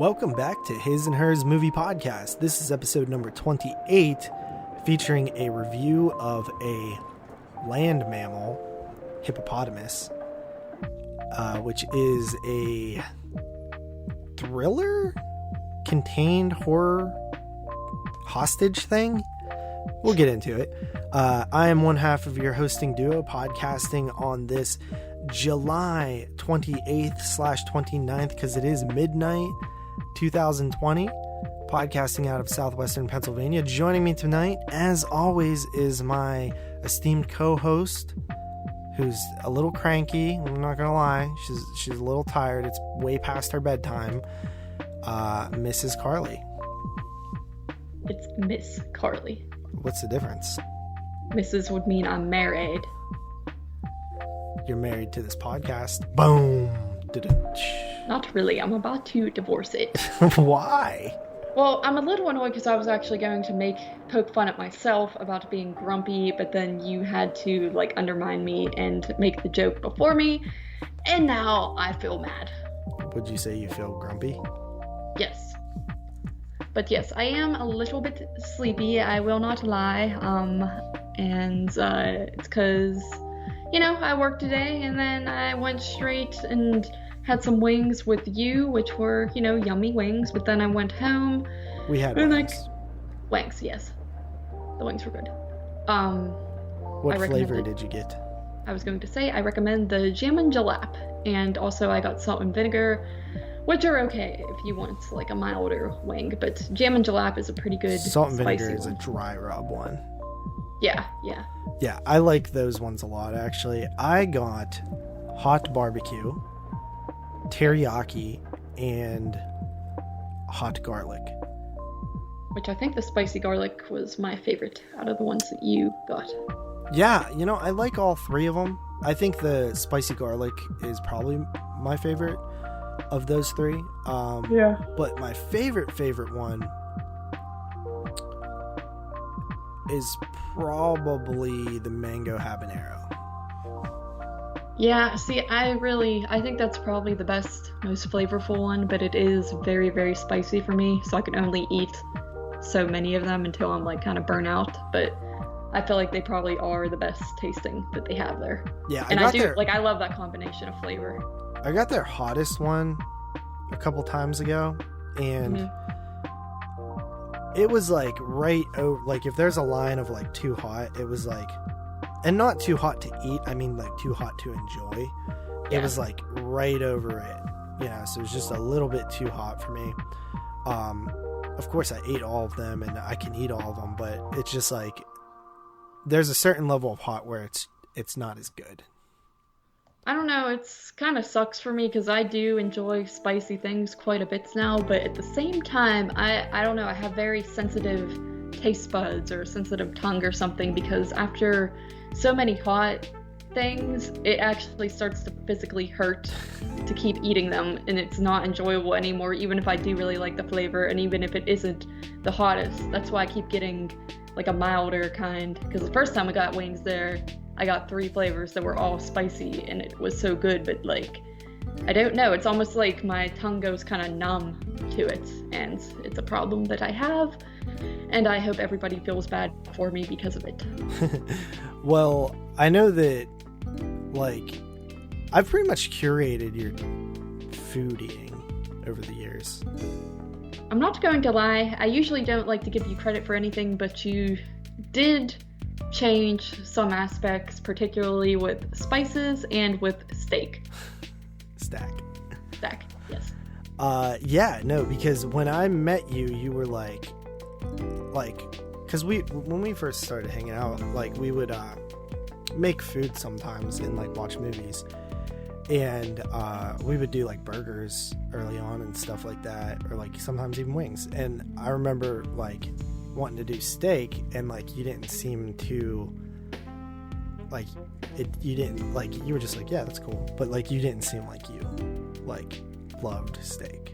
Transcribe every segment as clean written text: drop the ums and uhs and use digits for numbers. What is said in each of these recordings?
Welcome back to His and Hers Movie Podcast. This is episode number 28, featuring a review of a land mammal, Hippopotamus, which is a thriller, contained horror, hostage thing. We'll get into it. I am one half of your hosting duo, podcasting on this July 28th/29th, because it is midnight 2020, podcasting out of southwestern Pennsylvania. Joining me tonight, as always, is my esteemed co-host, who's a little cranky. I'm not gonna lie, she's a little tired. It's way past her bedtime. Mrs. Carly. It's Miss Carly. What's the difference? Mrs. would mean I'm married. You're married to this podcast. Boom. Not really. I'm about to divorce it. Why? Well, I'm a little annoyed because I was actually going to poke fun at myself about being grumpy, but then you had to undermine me and make the joke before me, and now I feel mad. Would you say you feel grumpy? Yes. But yes, I am a little bit sleepy, I will not lie, and it's because, I worked today, and then I went straight and had some wings with you, which were, yummy wings, but then I went home. We had wings. Wings, yes. The wings were good. What flavor did you get? I was going to say, I recommend the jam and jalap, and also I got salt and vinegar, which are okay if you want a milder wing, but jam and jalap is a pretty good salt and vinegar spicy is one. A dry rub one. Yeah. Yeah, I like those ones a lot, actually. I got hot barbecue, teriyaki, and hot garlic. Which I think the spicy garlic was my favorite out of the ones that you got. Yeah, I like all three of them. I think the spicy garlic is probably my favorite of those three. Yeah. But my favorite one is probably the mango habanero. Yeah, see, I think that's probably the best, most flavorful one, but it is very, very spicy for me, so I can only eat so many of them until I'm kind of burnt out, but I feel like they probably are the best tasting that they have there. Yeah, I love that combination of flavor. I got their hottest one a couple times ago, and it was right over, if there's a line of too hot, it was and not too hot to eat, I mean too hot to enjoy. Yeah. It was right over it, so it was just a little bit too hot for me. Of course I ate all of them, and I can eat all of them, but it's just there's a certain level of hot where it's not as good. I don't know, it's kind of sucks for me because I do enjoy spicy things quite a bit now, but at the same time, I don't know, I have very sensitive taste buds or sensitive tongue or something, because after so many hot things, it actually starts to physically hurt to keep eating them, and it's not enjoyable anymore, even if I do really like the flavor, and even if it isn't the hottest. That's why I keep getting a milder kind, because the first time I got wings there, I got 3 flavors that were all spicy, and it was so good, but I don't know, it's almost like my tongue goes kind of numb to it, and it's a problem that I have, and I hope everybody feels bad for me because of it. Well, I know that I've pretty much curated your food eating over the years. I'm not going to lie, I usually don't like to give you credit for anything, but you did change some aspects, particularly with spices and with steak. Stack, yes. Yeah, no, because when I met you, you were because when we first started hanging out, we would make food sometimes and watch movies, and we would do burgers early on and stuff like that, or sometimes even wings. And I remember wanting to do steak, and you didn't seem to you didn't you were just yeah, that's cool, but you didn't seem like you loved steak.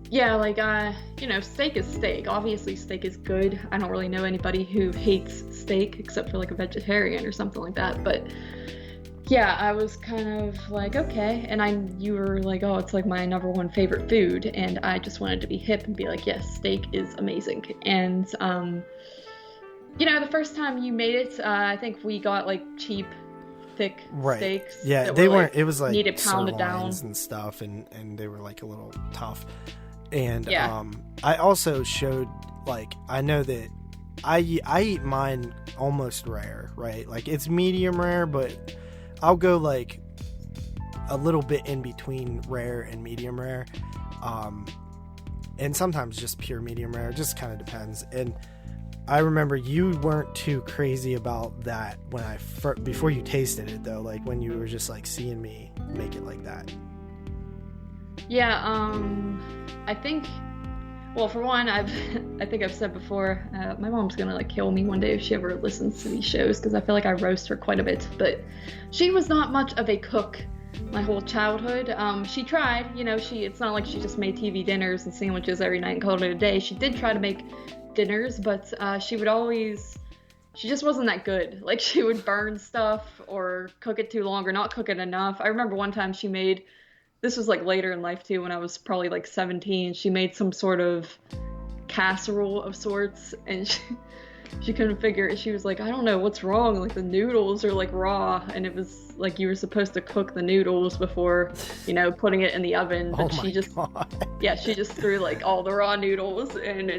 Yeah, steak is steak. Obviously steak is good. I don't really know anybody who hates steak except for a vegetarian or something like that, but Yeah, I was kind of like, okay, and you were like, oh, it's like my number one favorite food, and I just wanted to be hip and be like, yes, steak is amazing. And the first time you made it, I think we got like cheap, thick Right. steaks Yeah, that they were weren't. like It was like needed pounded down. sirloins and stuff, and they were like a little tough. And Yeah. I also showed, like, I know that I eat mine almost rare, right? Like, it's medium rare, but I'll go like a little bit in between rare and medium rare, and sometimes just pure medium rare. It just kind of depends. And I remember you weren't too crazy about that when before you tasted it, though, like when you were just like seeing me make it like that. Yeah, I think, well, for one, I think I've said before, my mom's gonna like kill me one day if she ever listens to these shows, because I feel like I roast her quite a bit, but she was not much of a cook my whole childhood. She tried, it's not like she just made TV dinners and sandwiches every night and called it a day. She did try to make dinners, but she just wasn't that good. Like, she would burn stuff or cook it too long or not cook it enough. I remember one time this was like later in life too, when I was probably like 17, she made some sort of casserole of sorts, and she couldn't figure it. She was like, I don't know what's wrong, like the noodles are like raw, and it was like you were supposed to cook the noodles before, putting it in the oven, but she just threw like all the raw noodles in,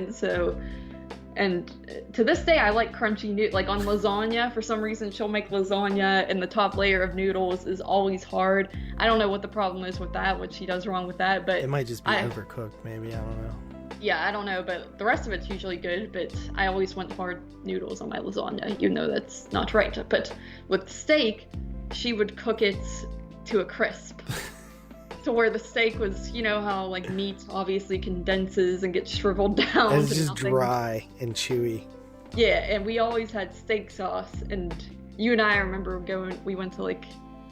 and to this day, I like crunchy noodles. Like on lasagna, for some reason, she'll make lasagna and the top layer of noodles is always hard. I don't know what the problem is with that, what she does wrong with that, but... It might just be overcooked, maybe, I don't know. Yeah, I don't know, but the rest of it's usually good, but I always want hard noodles on my lasagna, even though that's not right. But with steak, she would cook it to a crisp. To where the steak was, how like meat obviously condenses and gets shriveled down. It's just dry and chewy. Yeah, and we always had steak sauce, and you and I remember we went to like,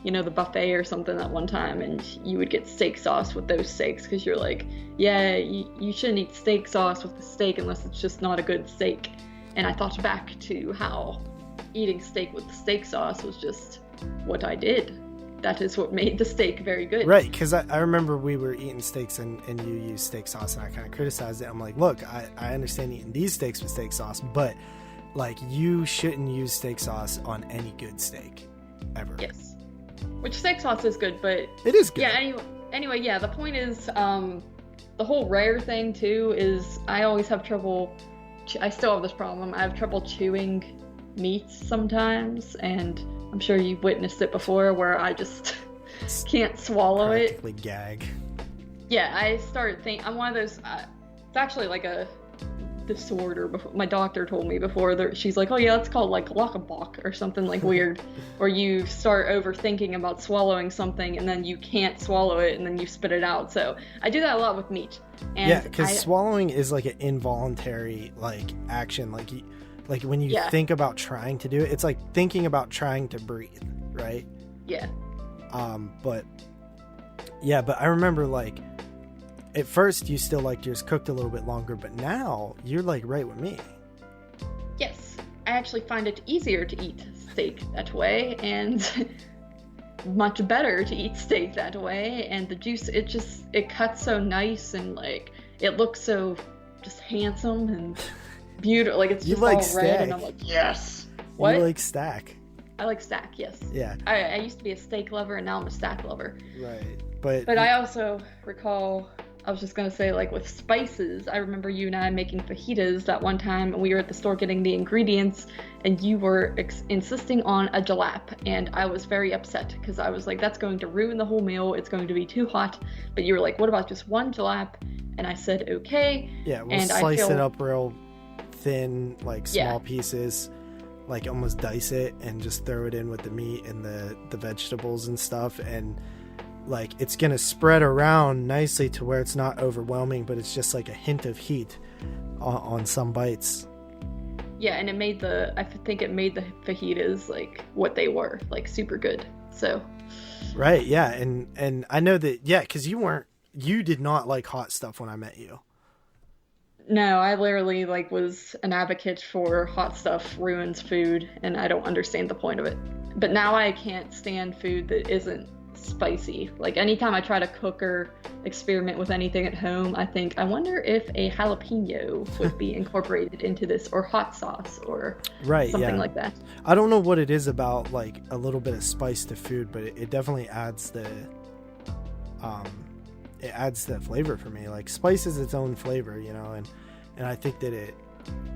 the buffet or something at one time, and you would get steak sauce with those steaks, because you're like, yeah, you shouldn't eat steak sauce with the steak unless it's just not a good steak. And I thought back to how eating steak with the steak sauce was just what I did. That is what made the steak very good. Right, because I remember we were eating steaks and you used steak sauce, and I kind of criticized it. I'm like, look, I understand eating these steaks with steak sauce, but like, you shouldn't use steak sauce on any good steak ever. Yes, which steak sauce is good, but it is good. Yeah. Anyway, yeah. The point is, the whole rare thing too is I always have trouble. I still have this problem. I have trouble chewing meat sometimes, and I'm sure you've witnessed it before, where I just can't swallow it. Practically gag. Yeah, I start thinking, I'm one of those, it's actually like a disorder. My doctor told me before, she's like, oh yeah, that's called like Lockenbach or something like weird, where you start overthinking about swallowing something and then you can't swallow it and then you spit it out. So I do that a lot with meat. And yeah, because swallowing is like an involuntary like action, like when you think about trying to do it, it's like thinking about trying to breathe, right? Yeah. But I remember, like, at first you still liked yours cooked a little bit longer, but now you're like right with me. Yes, I actually find it easier to eat steak that way, and much better to eat steak that way, and the juice, it cuts so nice, and like it looks so just handsome and beautiful, like it's just all red, and I'm like, yes. What? You like stack. I like stack, yes. Yeah. I used to be a steak lover, and now I'm a stack lover. Right. But I also recall, I was just going to say, like with spices, I remember you and I making fajitas that one time, and we were at the store getting the ingredients, and you were insisting on a jalap, and I was very upset because I was like, that's going to ruin the whole meal, it's going to be too hot. But you were like, what about just one jalap? And I said, okay. Yeah, we'll slice it up real thin, like small pieces, like almost dice it and just throw it in with the meat and the vegetables and stuff, and like it's gonna spread around nicely to where it's not overwhelming, but it's just like a hint of heat on some bites. Yeah, and I think it made the fajitas like what they were, like super good. So right, yeah, and I know that, yeah, because you did not like hot stuff when I met you. No, I literally was an advocate for hot stuff ruins food, and I don't understand the point of it. But now I can't stand food that isn't spicy. Like anytime I try to cook or experiment with anything at home, I think, I wonder if a jalapeno would be incorporated into this, or hot sauce, or something like that. I don't know what it is about like a little bit of spice to food, but it definitely adds the flavor for me. Like spice is its own flavor, you know, and I think that it,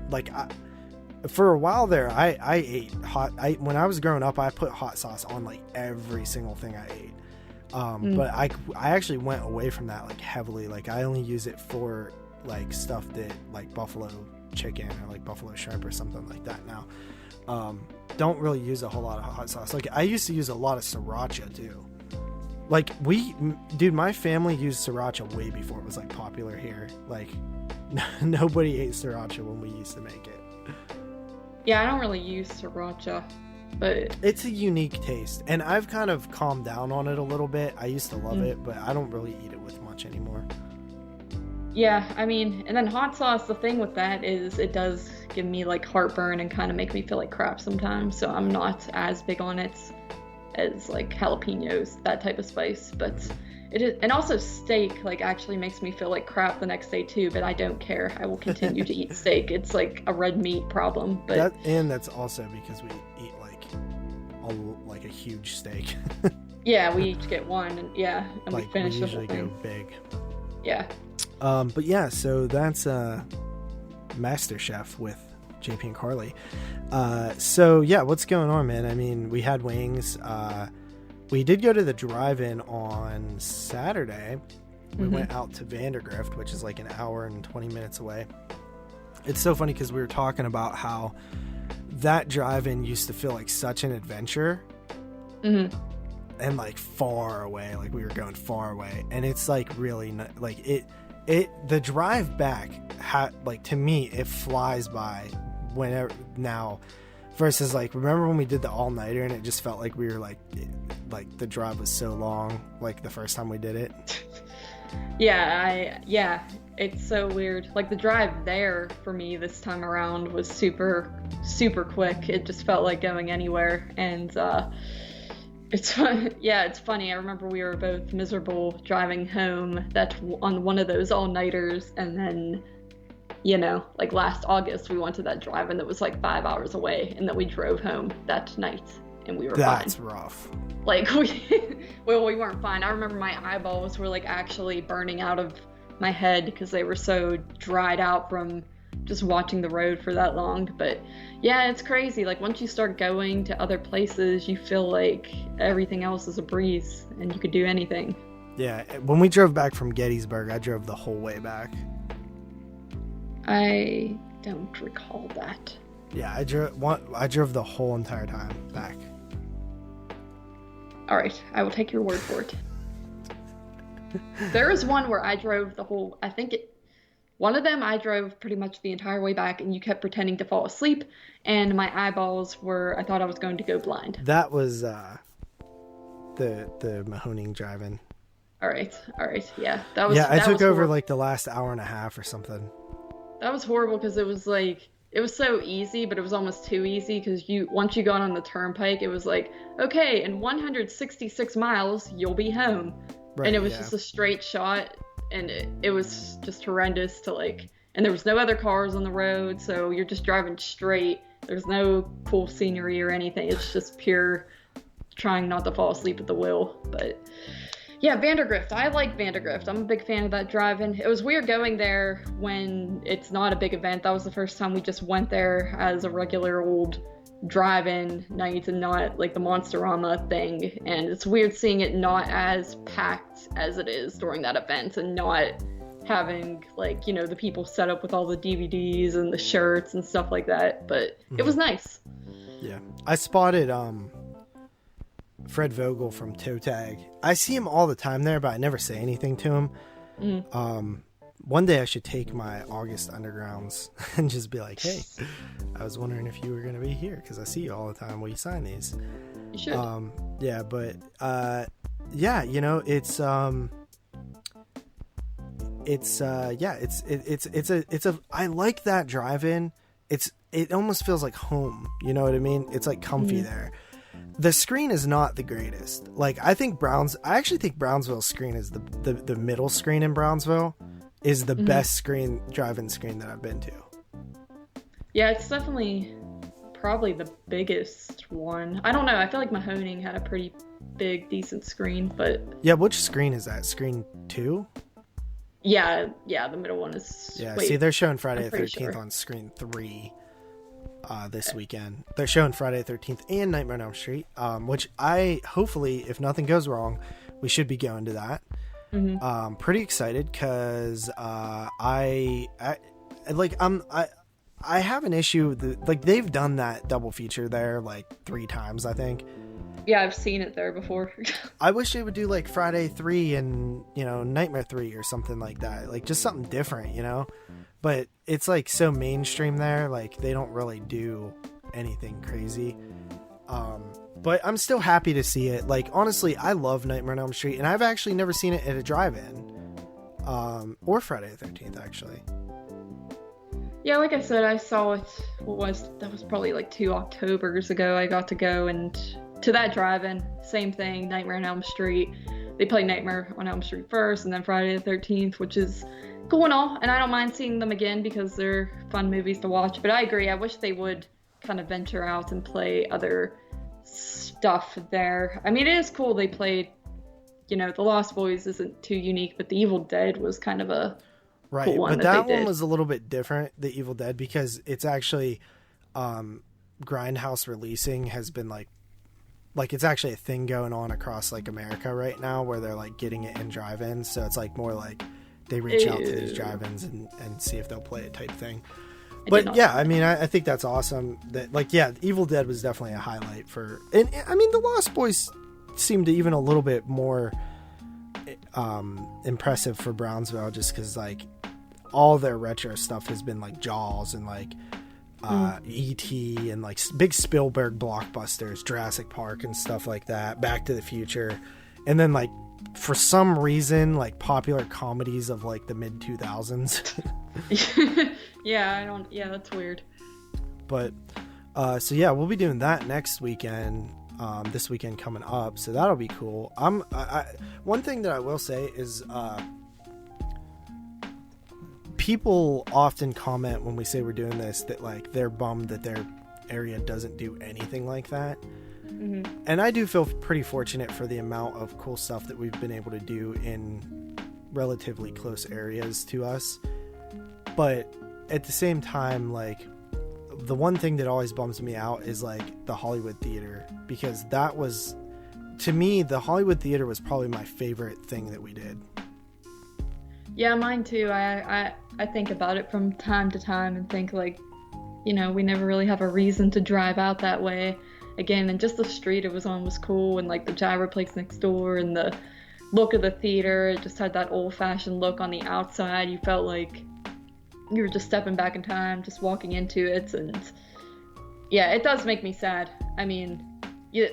like, for a while there, I ate when I was growing up, I put hot sauce on like every single thing I ate. But I actually went away from that like heavily. Like I only use it for like stuff that like buffalo chicken or like buffalo shrimp or something like that now. Don't really use a whole lot of hot sauce. Like I used to use a lot of sriracha too. Like my family used sriracha way before it was like popular here. Like nobody ate sriracha when we used to make it. Yeah, I don't really use sriracha, but it's a unique taste, and I've kind of calmed down on it a little bit. I used to love it, but I don't really eat it with much anymore. Yeah, I mean, and then hot sauce, the thing with that is it does give me like heartburn and kind of make me feel like crap sometimes, so I'm not as big on it as like jalapenos, that type of spice. But it is, and also steak like actually makes me feel like crap the next day too, but I don't care. I will continue to eat steak. It's like a red meat problem. But that's also because we eat like a huge steak. Yeah, we each get one, and like, we finish we the whole usually thing. go big. Yeah. But yeah, so that's Master Chef with JP and Carly. So yeah, what's going on, man? I mean, we had wings. We did go to the drive-in on Saturday. We went out to Vandergrift, which is like an hour and 20 minutes away. It's so funny because we were talking about how that drive-in used to feel like such an adventure. And like far away, like we were going far away. And it's like really like the drive back like, to me, it flies by whenever now. Versus like, remember when we did the all-nighter and it just felt like we were like the drive was so long, like the first time we did it. Yeah, it's so weird. Like the drive there for me this time around was super, super quick. It just felt like going anywhere. And it's funny. I remember we were both miserable driving home on one of those all-nighters, and then, you know, like last August, we went to that drive-in that was like 5 hours away, and then we drove home that night, and we were fine. That's rough. Like, we weren't fine. I remember my eyeballs were like actually burning out of my head because they were so dried out from just watching the road for that long. But yeah, it's crazy. Like once you start going to other places, you feel like everything else is a breeze and you could do anything. Yeah, when we drove back from Gettysburg, I drove the whole way back. I don't recall that. Yeah, I drove the whole entire time back. All right, I will take your word for it. There was one where I drove the whole, one of them I drove pretty much the entire way back, and you kept pretending to fall asleep, and my eyeballs I thought I was going to go blind. That was the Mahoning drive-in. All right, yeah. I took over like the last hour and a half or something. That was horrible because it was like, it was so easy, but it was almost too easy because once you got on the turnpike, it was like, okay, in 166 miles, you'll be home. Right, and it was just a straight shot, and it was just horrendous to like, and there was no other cars on the road, so you're just driving straight. There's no cool scenery or anything. It's just pure trying not to fall asleep at the wheel. But yeah, Vandergrift. I like Vandergrift. I'm a big fan of that drive-in. It was weird going there when it's not a big event. That was the first time we just went there as a regular old drive-in night and not like the Monsterama thing. And it's weird seeing it not as packed as it is during that event and not having like, you know, the people set up with all the DVDs and the shirts and stuff like that. But it was nice. Yeah. I spotted Fred Vogel from Toe Tag. I see him all the time there, but I never say anything to him. One day I should take my August Undergrounds and just be like, hey, I was wondering if you were going to be here because I see you all the time. Will you sign these? You should. Yeah, but yeah, you know, it's I like that drive-in. It almost feels like home. You know what I mean? It's like comfy there. The screen is not the greatest. Like, I actually think Brownsville's screen is the middle screen in Brownsville is the best drive-in screen that I've been to. Yeah, it's definitely probably the biggest one. I don't know. I feel like Mahoning had a pretty big, decent screen, but... Yeah, which screen is that? Screen 2? Yeah, the middle one is... Yeah, Wait, see, they're showing Friday the 13th sure. on screen 3 this weekend. They're showing Friday the 13th and Nightmare on Elm Street, which hopefully, if nothing goes wrong, we should be going to that. Pretty excited because I have an issue like they've done that double feature there like 3 times, I think. Yeah, I've seen it there before. I wish they would do like Friday 3 and, Nightmare 3 or something like that. Like just something different, but it's like so mainstream there. Like they don't really do anything crazy. But I'm still happy to see it. Like, honestly, I love Nightmare on Elm Street, and I've actually never seen it at a drive-in. Or Friday the 13th, actually. Yeah, like I said, I saw it, that was probably like 2 Octobers ago. I got to go and to that drive-in, same thing, Nightmare on Elm Street. They play Nightmare on Elm Street first, and then Friday the 13th, which is cool and all, and I don't mind seeing them again because they're fun movies to watch. But I agree, I wish they would kind of venture out and play other stuff there. I mean, it is cool they played, The Lost Boys isn't too unique, but The Evil Dead was kind of a cool one. But that one was a little bit different, The Evil Dead, because it's actually Grindhouse releasing has been like it's actually a thing going on across like America right now where they're like getting it in drive-ins, so it's like more like they reach out to these drive-ins and see if they'll play it type thing. But yeah, I mean, I think that's awesome. That Evil Dead was definitely a highlight for, and I mean, the Lost Boys seemed even a little bit more impressive for Brownsville, just because like all their retro stuff has been like Jaws and like E.T. and like big Spielberg blockbusters, Jurassic Park and stuff like that, Back to the Future, and then like for some reason like popular comedies of like the mid 2000s. Yeah, that's weird. But so yeah, we'll be doing that next weekend, this weekend coming up, so that'll be cool. One thing that I will say is people often comment when we say we're doing this that like they're bummed that their area doesn't do anything like that. And I do feel pretty fortunate for the amount of cool stuff that we've been able to do in relatively close areas to us. But at the same time, like the one thing that always bums me out is like the Hollywood Theater, because that was, to me, the Hollywood Theater was probably my favorite thing that we did. Yeah, mine too. I think about it from time to time and think like, we never really have a reason to drive out that way again. And just the street it was on was cool, and like the Gyro place next door and the look of the theater, it just had that old-fashioned look on the outside. You felt like you were just stepping back in time, just walking into it. And yeah, it does make me sad. I mean,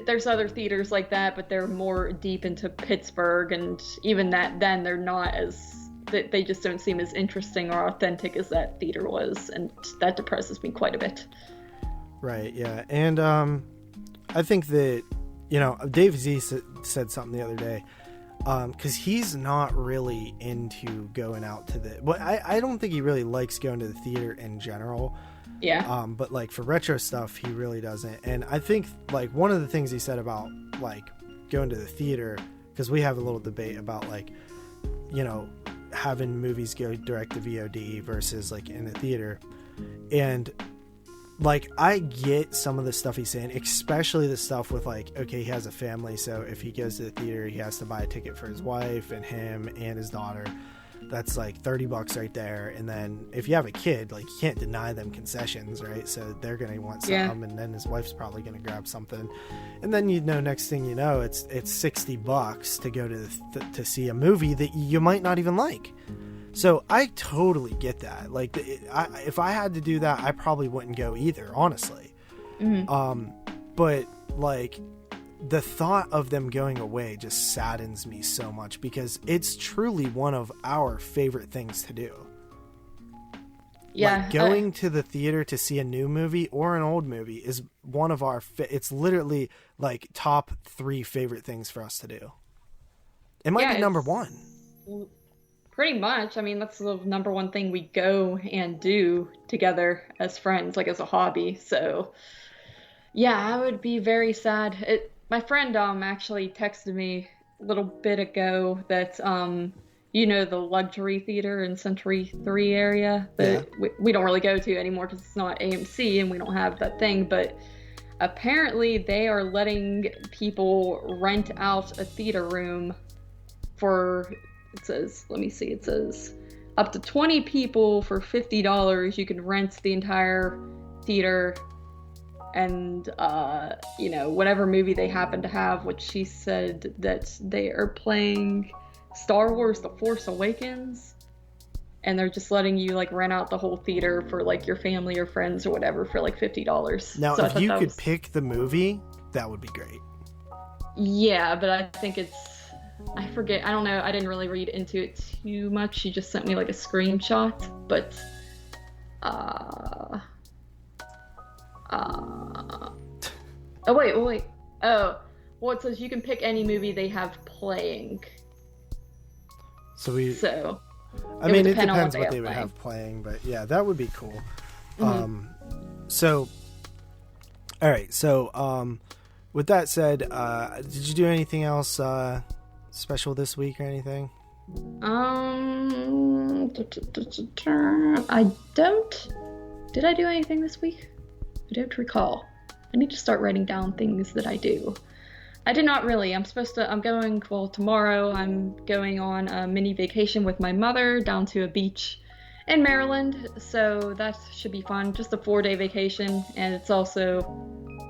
there's other theaters like that, but they're more deep into Pittsburgh, and even then they're not as, they just don't seem as interesting or authentic as that theater was, and that depresses me quite a bit. Right, yeah. And I think that, Dave Z said something the other day, because he's not really into going out to the, well, I don't think he really likes going to the theater in general. Yeah. But like for retro stuff, he really doesn't. And I think like one of the things he said about like going to the theater, because we have a little debate about like, having movies go direct to VOD versus like in the theater. And like, I get some of the stuff he's saying, especially the stuff with like, okay, he has a family, so if he goes to the theater, he has to buy a ticket for his wife and him and his daughter. That's like $30 right there. And then if you have a kid, like you can't deny them concessions, right? So they're going to want something, and then his wife's probably going to grab something. And then, next thing you know, it's $60 to go to see a movie that you might not even like. So I totally get that. Like, if I had to do that, I probably wouldn't go either, honestly. But like, the thought of them going away just saddens me so much, because it's truly one of our favorite things to do. Yeah, like going to the theater to see a new movie or an old movie is one of our it's literally like top 3 favorite things for us to do. It might be number 1. Pretty much. I mean, that's the number 1 thing we go and do together as friends, like as a hobby. So, yeah, I would be very sad. My friend actually texted me a little bit ago that the luxury theater in Century 3 area that we don't really go to anymore because it's not AMC and we don't have that thing, but apparently they are letting people rent out a theater room for, it says up to 20 people for $50. You can rent the entire theater and whatever movie they happen to have, which she said that they are playing Star Wars The Force Awakens, and they're just letting you like rent out the whole theater for like your family or friends or whatever for like $50. Now, so if you could pick the movie, that would be great. Yeah, but I think I forget. I don't know. I didn't really read into it too much. She just sent me like a screenshot, but oh wait. Oh, well, it says you can pick any movie they have playing. I mean, it depends what they would have playing, but yeah, that would be cool. Mm-hmm. All right. So, with that said, did you do anything else special this week or anything? I don't. Did I do anything this week? I don't recall. I need to start writing down things that I do. I did not really. Tomorrow I'm going on a mini vacation with my mother down to a beach in Maryland, so that should be fun. Just a 4-day vacation, and it's also,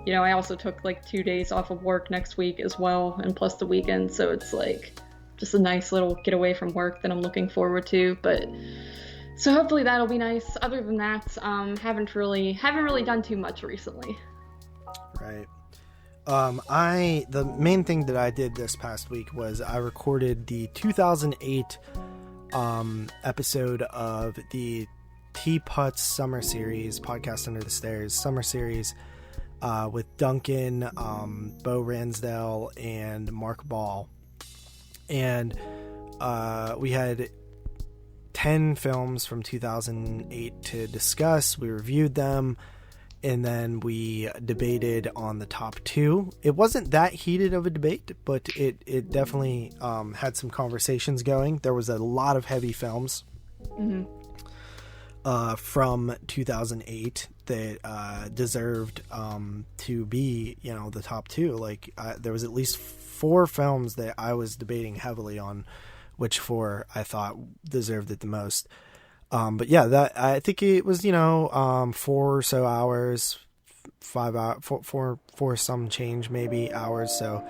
I also took like 2 days off of work next week as well, and plus the weekend, so it's like just a nice little getaway from work that I'm looking forward to. But so hopefully that'll be nice. Other than that, haven't really done too much recently. Right. The main thing that I did this past week was I recorded the 2008 episode of the Teapots Summer Series, Podcast Under the Stairs Summer Series, with Duncan, Bo Ransdell, and Mark Ball. And we had 10 films from 2008 to discuss. We reviewed them, and then we debated on the top 2. It wasn't that heated of a debate, but it definitely had some conversations going. There was a lot of heavy films from 2008 that deserved to be, the top 2. Like there was at least 4 films that I was debating heavily on which 4 I thought deserved it the most. But yeah, that I think it was 4 or so hours, 5 hours, four some change maybe hours. So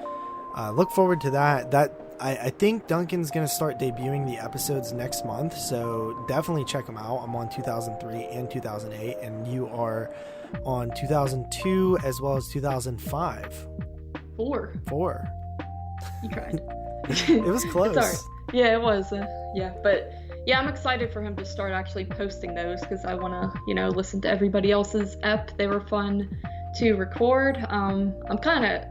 look forward to that. I think Duncan's gonna start debuting the episodes next month, so definitely check them out. I'm on 2003 and 2008, and you are on 2002 as well as 2005. 4. You tried. It was close. It's all right. Yeah, it was. But. Yeah, I'm excited for him to start actually posting those because I want to, listen to everybody else's ep. They were fun to record. I'm kind of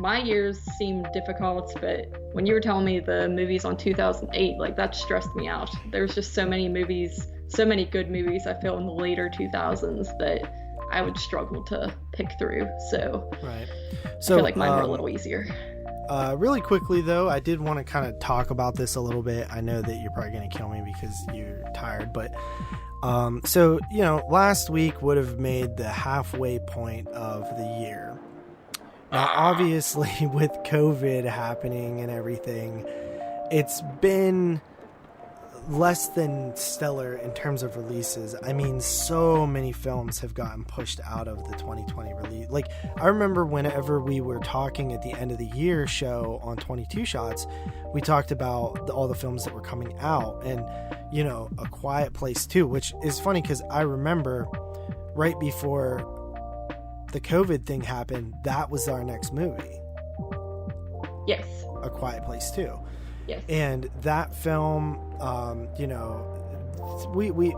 my years seem difficult, but when you were telling me the movies on 2008, like that stressed me out. There's just so many movies, so many good movies I feel in the later 2000s that I would struggle to pick through. So, right. So I feel like mine were a little easier. Really quickly though, I did want to kind of talk about this a little bit. I know that you're probably going to kill me because you're tired, but last week would have made the halfway point of the year. Now, obviously, with COVID happening and everything, it's been less than stellar in terms of releases. I mean, so many films have gotten pushed out of the 2020 release. Like, I remember whenever we were talking at the end of the year show on 22 Shots, we talked about all the films that were coming out, and A Quiet Place 2, which is funny because I remember right before the COVID thing happened, that was our next movie. Yes. A Quiet Place 2. Yes. And that film, we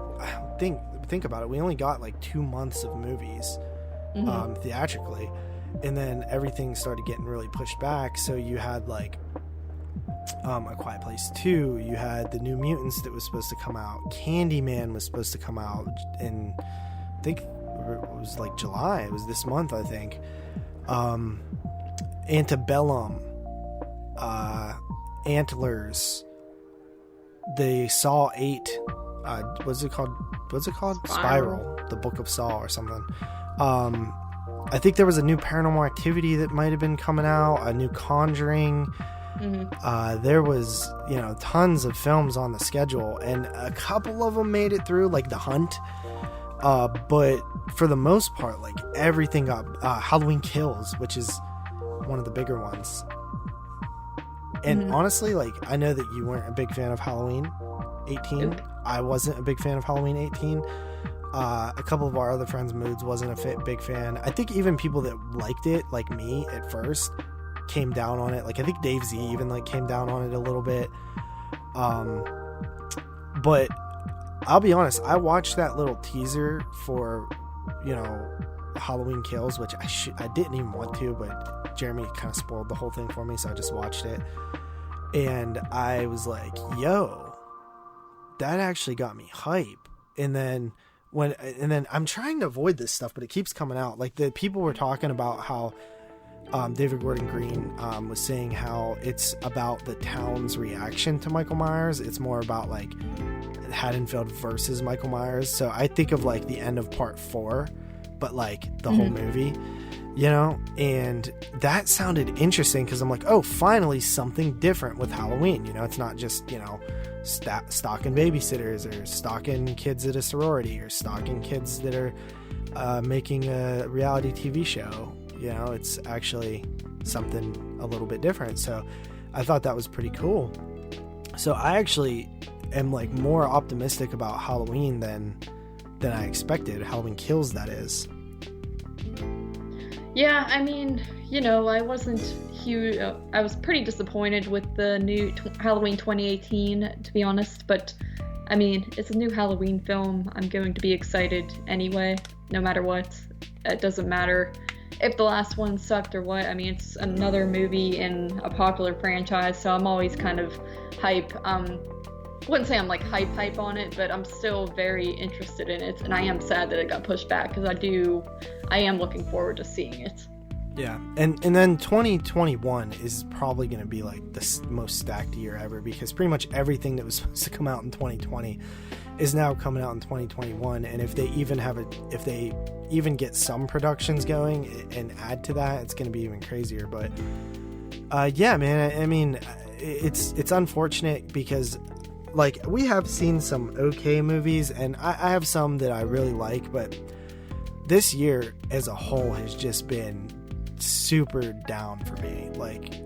think about it. We only got like 2 months of movies theatrically, and then everything started getting really pushed back. So you had like A Quiet Place 2, you had the New Mutants that was supposed to come out, Candyman was supposed to come out in, I think it was like July, it was this month, I think. Antebellum, Antlers, the Saw 8, what's it called? Spiral, the Book of Saw or something. I think there was a new Paranormal Activity that might have been coming out, a new Conjuring. There was, tons of films on the schedule, and a couple of them made it through, like The Hunt. But for the most part, like everything got Halloween Kills, which is one of the bigger ones. And honestly, like, I know that you weren't a big fan of Halloween 18. Nope. I wasn't a big fan of Halloween 18. A couple of our other friends' moods wasn't a big fan. I think even people that liked it, like me at first, came down on it. Like, I think Dave Z even like came down on it a little bit. But I'll be honest, I watched that little teaser for, Halloween Kills, which I didn't even want to, but Jeremy kind of spoiled the whole thing for me, so I just watched it. And I was like, yo, that actually got me hype. And then I'm trying to avoid this stuff, but it keeps coming out. Like, the people were talking about how David Gordon Green was saying how it's about the town's reaction to Michael Myers. It's more about like Haddonfield versus Michael Myers. So I think of like the end of part 4, but like the whole movie, and that sounded interesting because I'm like, oh, finally something different with Halloween. It's not just, stalking babysitters or stalking kids at a sorority or stalking kids that are making a reality TV show. It's actually something a little bit different. So I thought that was pretty cool. So I actually am like more optimistic about Halloween than I expected. Halloween Kills, that is. Yeah, I mean, I wasn't huge. I was pretty disappointed with the new Halloween 2018, to be honest. But I mean, it's a new Halloween film. I'm going to be excited anyway, no matter what. It doesn't matter if the last one sucked or what. I mean, it's another movie in a popular franchise, so I'm always kind of hype. Wouldn't say I'm like hype on it, but I'm still very interested in it, and I am sad that it got pushed back because I am looking forward to seeing it. Yeah, and then 2021 is probably going to be like the most stacked year ever, because pretty much everything that was supposed to come out in 2020 is now coming out in 2021, and if they even get some productions going and add to that, it's going to be even crazier. But yeah, man, I mean, it's unfortunate because like we have seen some okay movies, and I have some that I really like, but this year as a whole has just been super down for me. Like,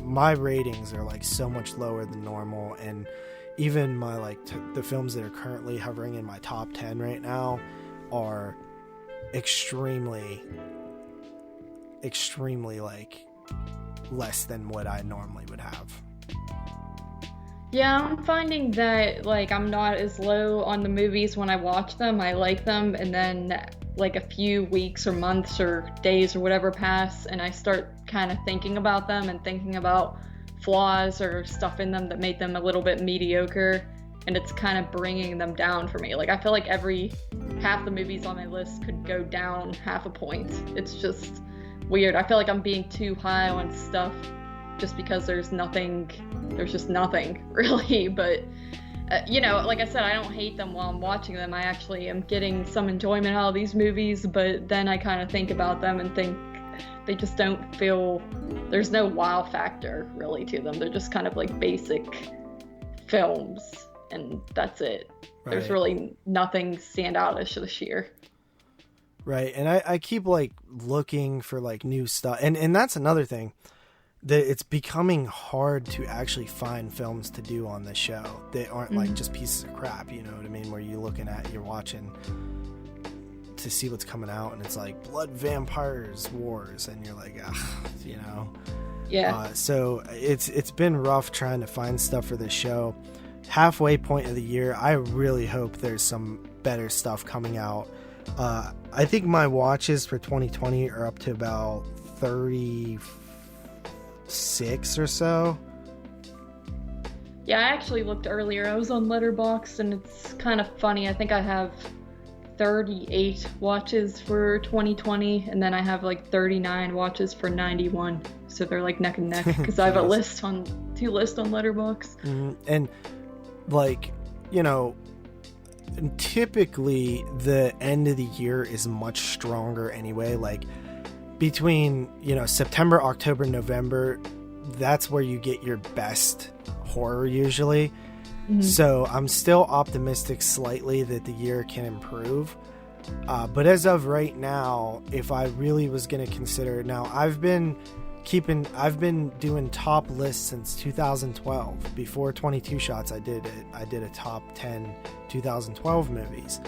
my ratings are like so much lower than normal, and even my like the films that are currently hovering in my top 10 right now are extremely like less than what I normally would have. Yeah, I'm finding that like I'm not as low on the movies when I watch them. I like them, and then like a few weeks or months or days or whatever pass, and I start kind of thinking about them and thinking about flaws or stuff in them that made them a little bit mediocre, and it's kind of bringing them down for me. Like, I feel like every half the movies on my list could go down half a point. It's just weird. I feel like I'm being too high on stuff just because there's just nothing really. But like I said, I don't hate them while I'm watching them. I actually am getting some enjoyment out of these movies, but then I kind of think about them and think they just don't feel, there's no wow factor really to them. They're just kind of like basic films, and that's it. Right. There's really nothing standoutish this year. Right, and I keep like looking for like new stuff, and that's another thing, that it's becoming hard to actually find films to do on this show that aren't like just pieces of crap, you know what I mean, where you're watching to see what's coming out, and it's like blood vampires wars, and you're like, yeah. So it's been rough trying to find stuff for this show. Halfway point of the year, I really hope there's some better stuff coming out. I think my watches for 2020 are up to about 36 or so. Yeah, I actually looked earlier. I was on Letterbox, and it's kind of funny. I think I have 38 watches for 2020, and then I have like 39 watches for 91. So they're like neck and neck because I have two lists on Letterbox. And like, you know, typically the end of the year is much stronger anyway. Like between, you know, September, October, November, that's where you get your best horror usually. So I'm still optimistic slightly that the year can improve. But as of right now, if I really was going to consider it now, I've been doing top lists since 2012. Before 22 Shots, I did a top 10 2012 movies.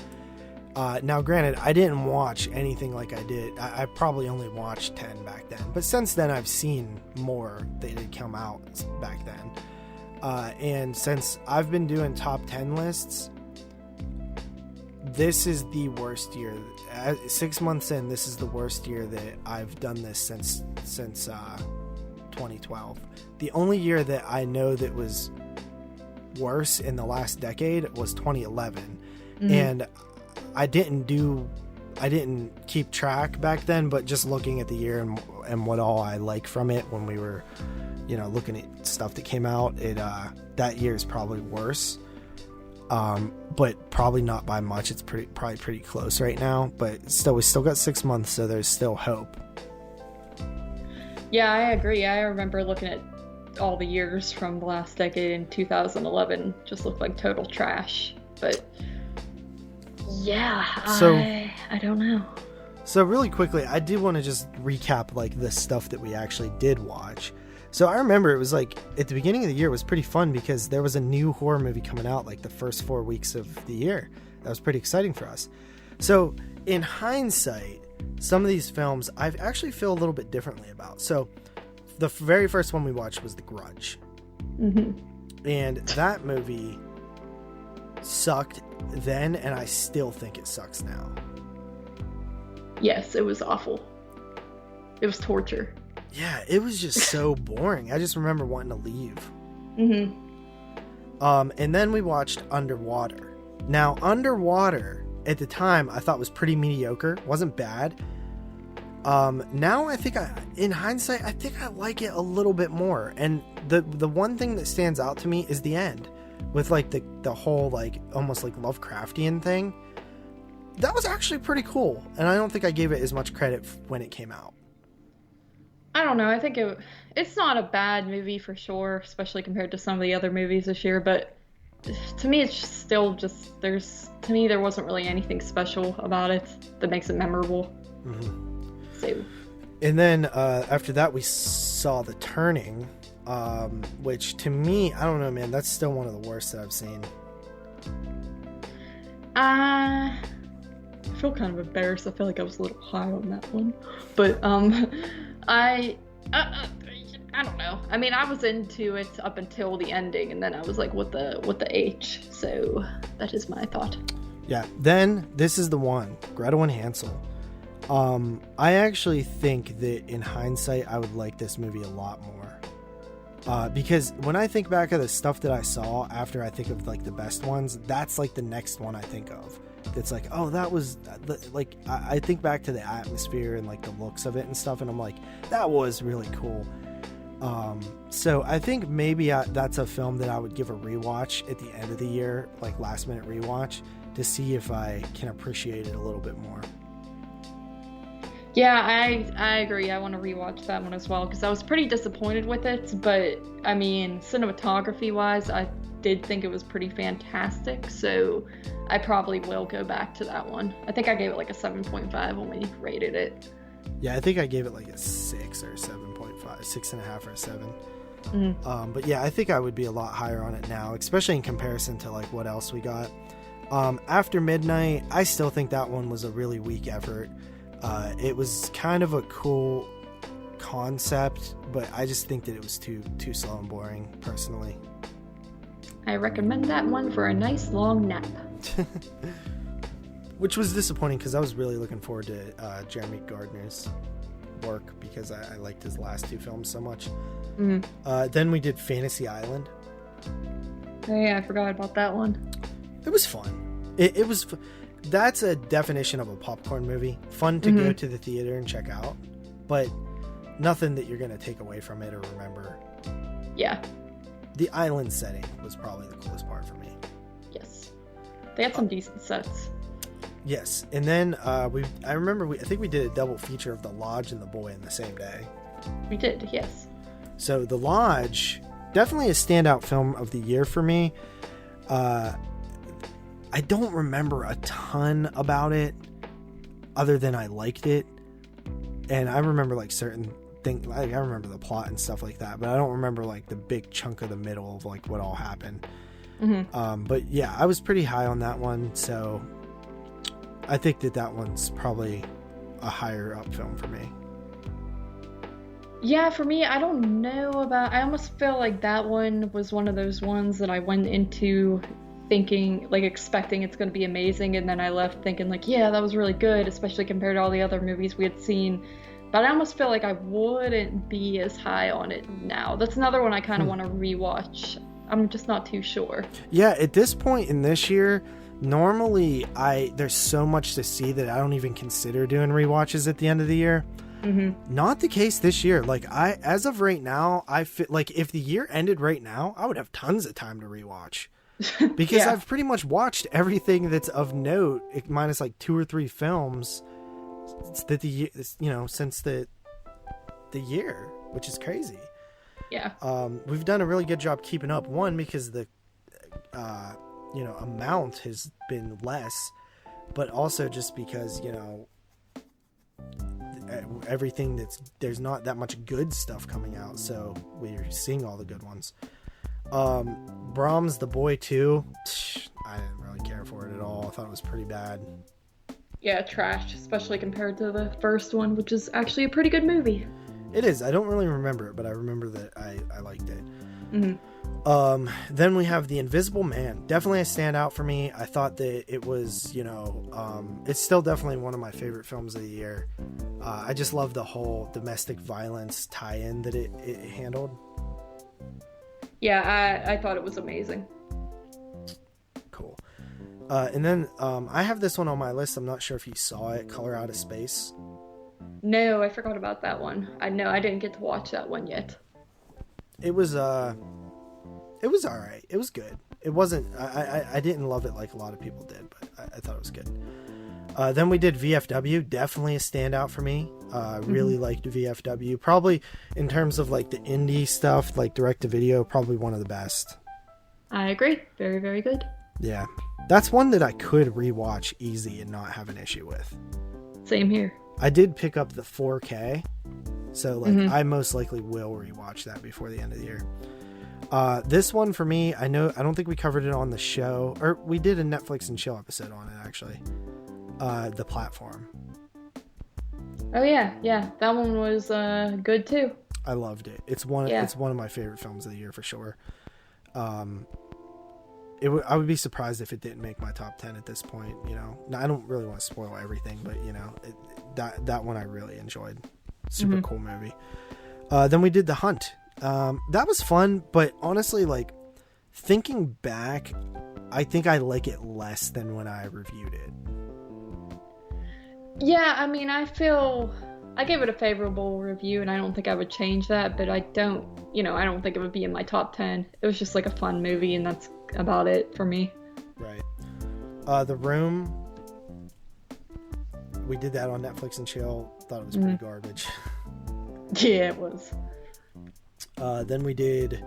Now, granted, I didn't watch anything like I did. I probably only watched 10 back then. But since then, I've seen more that had come out back then. And since I've been doing top 10 lists, this is the worst year. 6 months in, this is the worst year that I've done this since 2012. The only year that I know that was worse in the last decade was 2011. And I didn't keep track back then, but just looking at the year and what all I like from it when we were, you know, looking at stuff that came out, that year is probably worse. But probably not by much. It's probably pretty close right now, but still, we still got 6 months, so there's still hope. Yeah, I agree. I remember looking at all the years from the last decade in 2011, just looked like total trash. But yeah, so, I don't know. So really quickly, I do want to just recap like the stuff that we actually did watch. So I remember it was like at the beginning of the year it was pretty fun because there was a new horror movie coming out like the first 4 weeks of the year. That was pretty exciting for us. So in hindsight, some of these films I actually feel a little bit differently about. So the very first one we watched was The Grudge. And that movie sucked then, and I still think it sucks now. Yes, it was awful. It was torture. Yeah, it was just so boring. I just remember wanting to leave. And then we watched Underwater. Now, Underwater, at the time, I thought was pretty mediocre. Wasn't bad. Now I think in hindsight, I think I like it a little bit more. And the one thing that stands out to me is the end. With like the whole like almost like Lovecraftian thing. That was actually pretty cool. And I don't think I gave it as much credit when it came out. I don't know. I think it's not a bad movie for sure, especially compared to some of the other movies this year. But to me, it's still just there wasn't really anything special about it that makes it memorable. So. And then after that, we saw The Turning, which to me, I don't know, man, that's still one of the worst that I've seen. I feel kind of embarrassed. I feel like I was a little high on that one, but I don't know. I mean, I was into it up until the ending, and then I was like, what the H? So that is my thought. Yeah. Then this is the one, Gretel and Hansel. I actually think that in hindsight, I would like this movie a lot more. Because when I think back of the stuff that I saw after I think of like the best ones, that's like the next one I think of. It's like, oh, that was like, I think back to the atmosphere and like the looks of it and stuff. And I'm like, that was really cool. So I think maybe that's a film that I would give a rewatch at the end of the year, like last minute rewatch, to see if I can appreciate it a little bit more. Yeah, I agree. I want to rewatch that one as well because I was pretty disappointed with it. But I mean, cinematography wise, I did think it was pretty fantastic. So I probably will go back to that one. I think I gave it like a 7.5 when we rated it. Yeah, I think I gave it like a 6 or 7.5, 6.5 or 7. But yeah, I think I would be a lot higher on it now, especially in comparison to like what else we got. After Midnight, I still think that one was a really weak effort. It was kind of a cool concept, but I just think that it was too slow and boring, personally. I recommend that one for a nice long nap. which was disappointing because I was really looking forward to Jeremy Gardner's work because I liked his last 2 films so much. Then we did Fantasy Island. Oh yeah, I forgot about that one. It was fun. It was. That's a definition of a popcorn movie. Fun to go to the theater and check out, but nothing that you're going to take away from it or remember. Yeah. The island setting was probably the coolest part for me. Yes. They had some decent sets. Yes. And then I think we did a double feature of The Lodge and The Boy in the same day. We did, yes. So The Lodge, definitely a standout film of the year for me. I don't remember a ton about it other than I liked it. And I remember like certain things, like I remember the plot and stuff like that, but I don't remember like the big chunk of the middle of like what all happened. But yeah, I was pretty high on that one. So I think that one's probably a higher up film for me. Yeah, for me, I don't know about, I almost feel like that one was one of those ones that I went into thinking, like expecting it's going to be amazing, and then I left thinking like, yeah, that was really good, especially compared to all the other movies we had seen. But I almost feel like I wouldn't be as high on it now. That's another one I kind of want to rewatch. I'm just not too sure. Yeah, at this point in this year, normally there's so much to see that I don't even consider doing rewatches at the end of the year. Not the case this year. Like as of right now, I feel like if the year ended right now, I would have tons of time to rewatch. Because I've pretty much watched everything that's of note, minus like 2 or 3 films that since the year, which is crazy. Yeah. We've done a really good job keeping up. One, because the amount has been less, but also just because everything there's not that much good stuff coming out, so we're seeing all the good ones. Brahms the Boy 2, I didn't really care for it at all. I thought it was pretty bad. Yeah, trash, especially compared to the first one, which is actually a pretty good movie. It is. I don't really remember it, but I remember that I liked it. Then we have The Invisible Man. Definitely a standout for me. I thought that it was, it's still definitely one of my favorite films of the year. I just love the whole domestic violence tie-in that it handled. Yeah, I thought it was amazing. Cool. And then I have this one on my list. I'm not sure if you saw it, Color Out of Space. No, I forgot about that one. I didn't get to watch that one yet. It was all right. It was good. It wasn't, I didn't love it like a lot of people did, but I thought it was good. Then we did VFW, definitely a standout for me. Really liked VFW. Probably in terms of like the indie stuff, like direct to video, probably one of the best. I agree. Very, very good. Yeah. That's one that I could rewatch easy and not have an issue with. Same here. I did pick up the 4K, so like I most likely will rewatch that before the end of the year. This one for me, I don't think we covered it on the show, or we did a Netflix and Chill episode on it actually. The Platform. Oh yeah, that one was good too. I loved it. It's one of my favorite films of the year for sure. I would be surprised if it didn't make my top 10 at this point. Now, I don't really want to spoil everything, but that one I really enjoyed. Super cool movie. Then we did The Hunt. That was fun, but honestly, like thinking back, I think I like it less than when I reviewed it. Yeah, I mean, I gave it a favorable review, and I don't think I would change that, but I don't think it would be in my top 10. It was just like a fun movie, and that's about it for me. Right. The Room, we did that on Netflix and Chill. Thought it was pretty garbage. Yeah, it was. Then we did,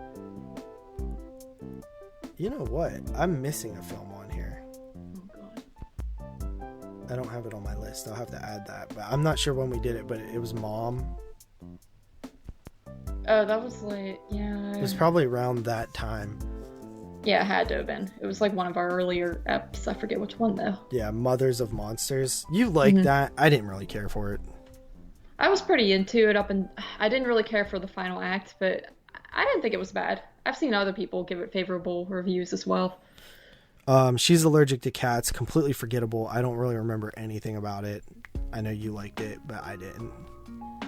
you know what? I'm missing a film on here. I don't have it on my list. I'll have to add that. But I'm not sure when we did it, but it was Mom. Oh, that was like, yeah. It was probably around that time. Yeah, it had to have been. It was like one of our earlier eps. I forget which one, though. Yeah, Mothers of Monsters. You liked that. I didn't really care for it. I was pretty into it I didn't really care for the final act, but I didn't think it was bad. I've seen other people give it favorable reviews as well. She's allergic to cats. Completely forgettable. I don't really remember anything about it. I know you liked it, but I didn't.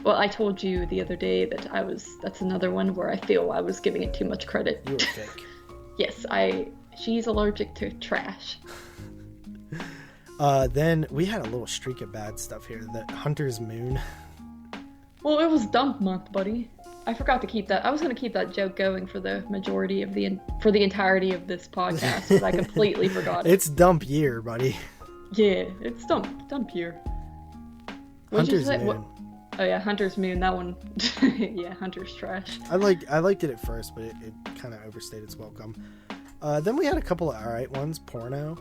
Well, I told you the other day that that's another one where I feel I was giving it too much credit. You were fake. Yes, she's allergic to trash. Then we had a little streak of bad stuff here. The Hunter's Moon. Well, it was dump month, buddy. I forgot to keep that. I was going to keep that joke going for the majority of for the entirety of this podcast, but I completely forgot it. It's dump year, buddy. Yeah, it's dump year. Hunter's Moon. Oh yeah, Hunter's Moon. That one. Yeah, Hunter's trash. I liked it at first, but it kind of overstayed its welcome. Then we had a couple of alright ones. Porno.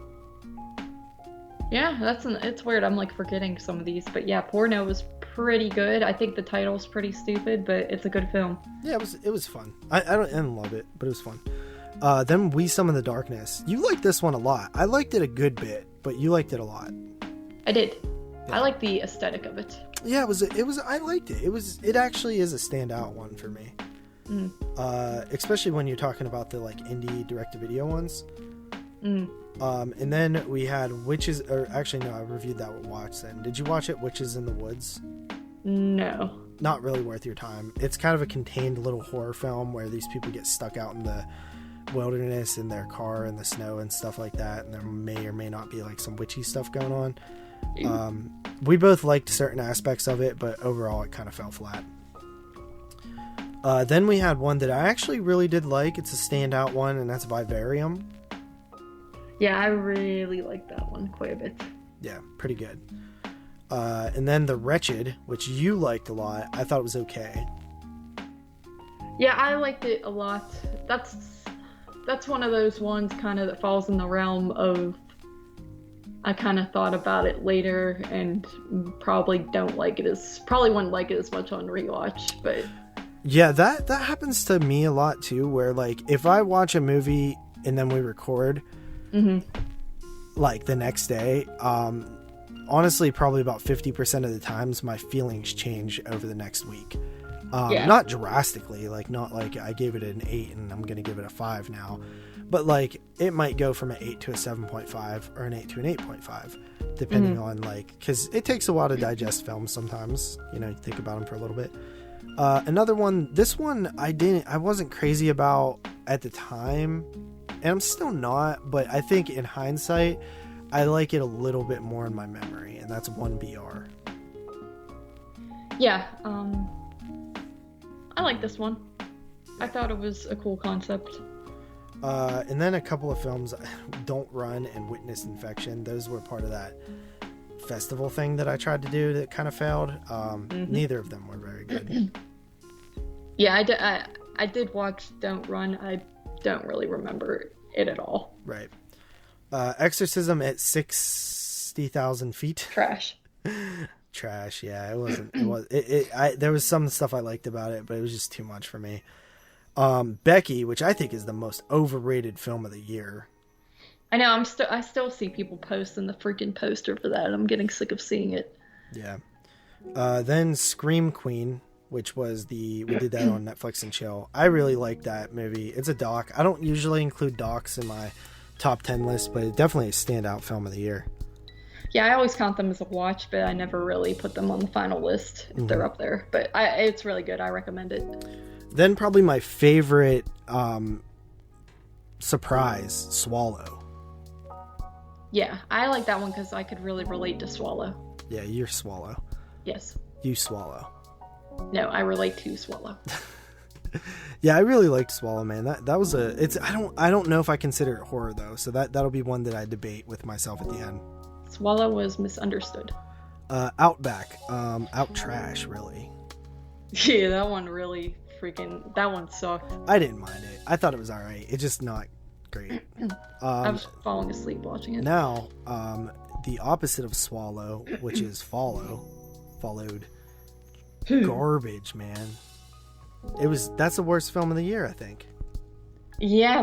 Yeah, it's weird. I'm like forgetting some of these, but yeah, Porno was pretty good. I think the title's pretty stupid, but it's a good film. Yeah, it was fun. I didn't love it, but it was fun. Then We Summon the Darkness. You liked this one a lot. I liked it a good bit, but you liked it a lot. I did. Yeah. I like the aesthetic of it. Yeah, it was. I liked it. It actually is a standout one for me. Especially when you're talking about the like indie direct-to-video ones. And then we had Witches, or actually no, I reviewed that with Watch then. Did you watch it? Witches in the Woods? No. Not really worth your time. It's kind of a contained little horror film where these people get stuck out in the wilderness in their car in the snow and stuff like that, and there may or may not be like some witchy stuff going on. We both liked certain aspects of it, but overall it kind of fell flat. Then we had one that I actually really did like. It's a standout one, and that's Vivarium. Yeah, I really like that one quite a bit. Yeah, pretty good. And then The Wretched, which you liked a lot. I thought it was okay. Yeah, I liked it a lot. That's one of those ones kind of that falls in the realm of I kind of thought about it later and probably wouldn't like it as much on rewatch, but yeah, that happens to me a lot too, where like if I watch a movie and then we record like the next day, honestly probably about 50% of the times my feelings change over the next week. Not drastically, like not like I gave it an 8 and I'm gonna give it a 5 now, but like it might go from an 8 to a 7.5 or an 8 to an 8.5 depending on like, because it takes a while to digest films sometimes, you know, you think about them for a little bit. Another one, this one I wasn't crazy about at the time, and I'm still not, but I think in hindsight I like it a little bit more in my memory, and that's 1BR. Yeah, I like this one. I thought it was a cool concept. And then a couple of films, Don't Run and Witness Infection. Those were part of that festival thing that I tried to do that kind of failed. Neither of them were very good. Yeah, I did watch Don't Run. I don't really remember it at all. Right. Exorcism at 60,000 feet. Trash. Yeah, it wasn't. There was some stuff I liked about it, but it was just too much for me. Becky, which I think is the most overrated film of the year. I know. I still see people posting the freaking poster for that. I'm getting sick of seeing it. Yeah. Then Scream Queen, which was we did that on Netflix and Chill. I really like that movie. It's a doc. I don't usually include docs in my top 10 list, but it's definitely a standout film of the year. Yeah, I always count them as a watch, but I never really put them on the final list if they're up there. But it's really good. I recommend it. Then probably my favorite surprise, Swallow. Yeah, I like that one because I could really relate to Swallow. Yeah, you're Swallow. Yes. You Swallow. No, I relate to Swallow. Yeah, I really liked Swallow, man. That was I don't know if I consider it horror though, so that'll be one that I debate with myself at the end. Swallow was misunderstood. Outback, out trash, really. Yeah, that one sucked. I didn't mind it. I thought it was alright. It's just not great. I was falling asleep watching it. Now, the opposite of Swallow, which is followed. Garbage, man. That's the worst film of the year, I think. Yeah,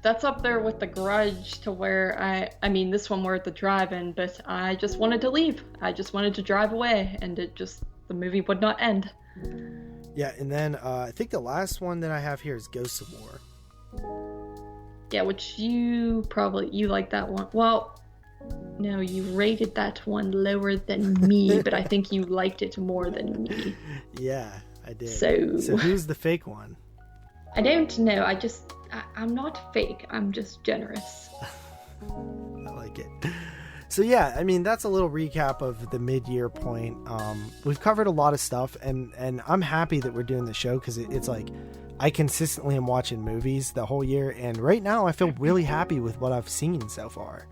that's up there with The Grudge, to where I mean this one we're at the drive-in, but I just wanted to leave. I just wanted to drive away, and the movie would not end. Yeah, and then I think the last one that I have here is Ghosts of War. Yeah, which you like that one. Well, no, you rated that one lower than me, but I think you liked it more than me. Yeah, I did. So who's the fake one? I don't know. I'm not fake. I'm just generous. I like it. So yeah, I mean, that's a little recap of the mid-year point. We've covered a lot of stuff, and I'm happy that we're doing the show, because it's like I consistently am watching movies the whole year, and right now I feel really happy with what I've seen so far.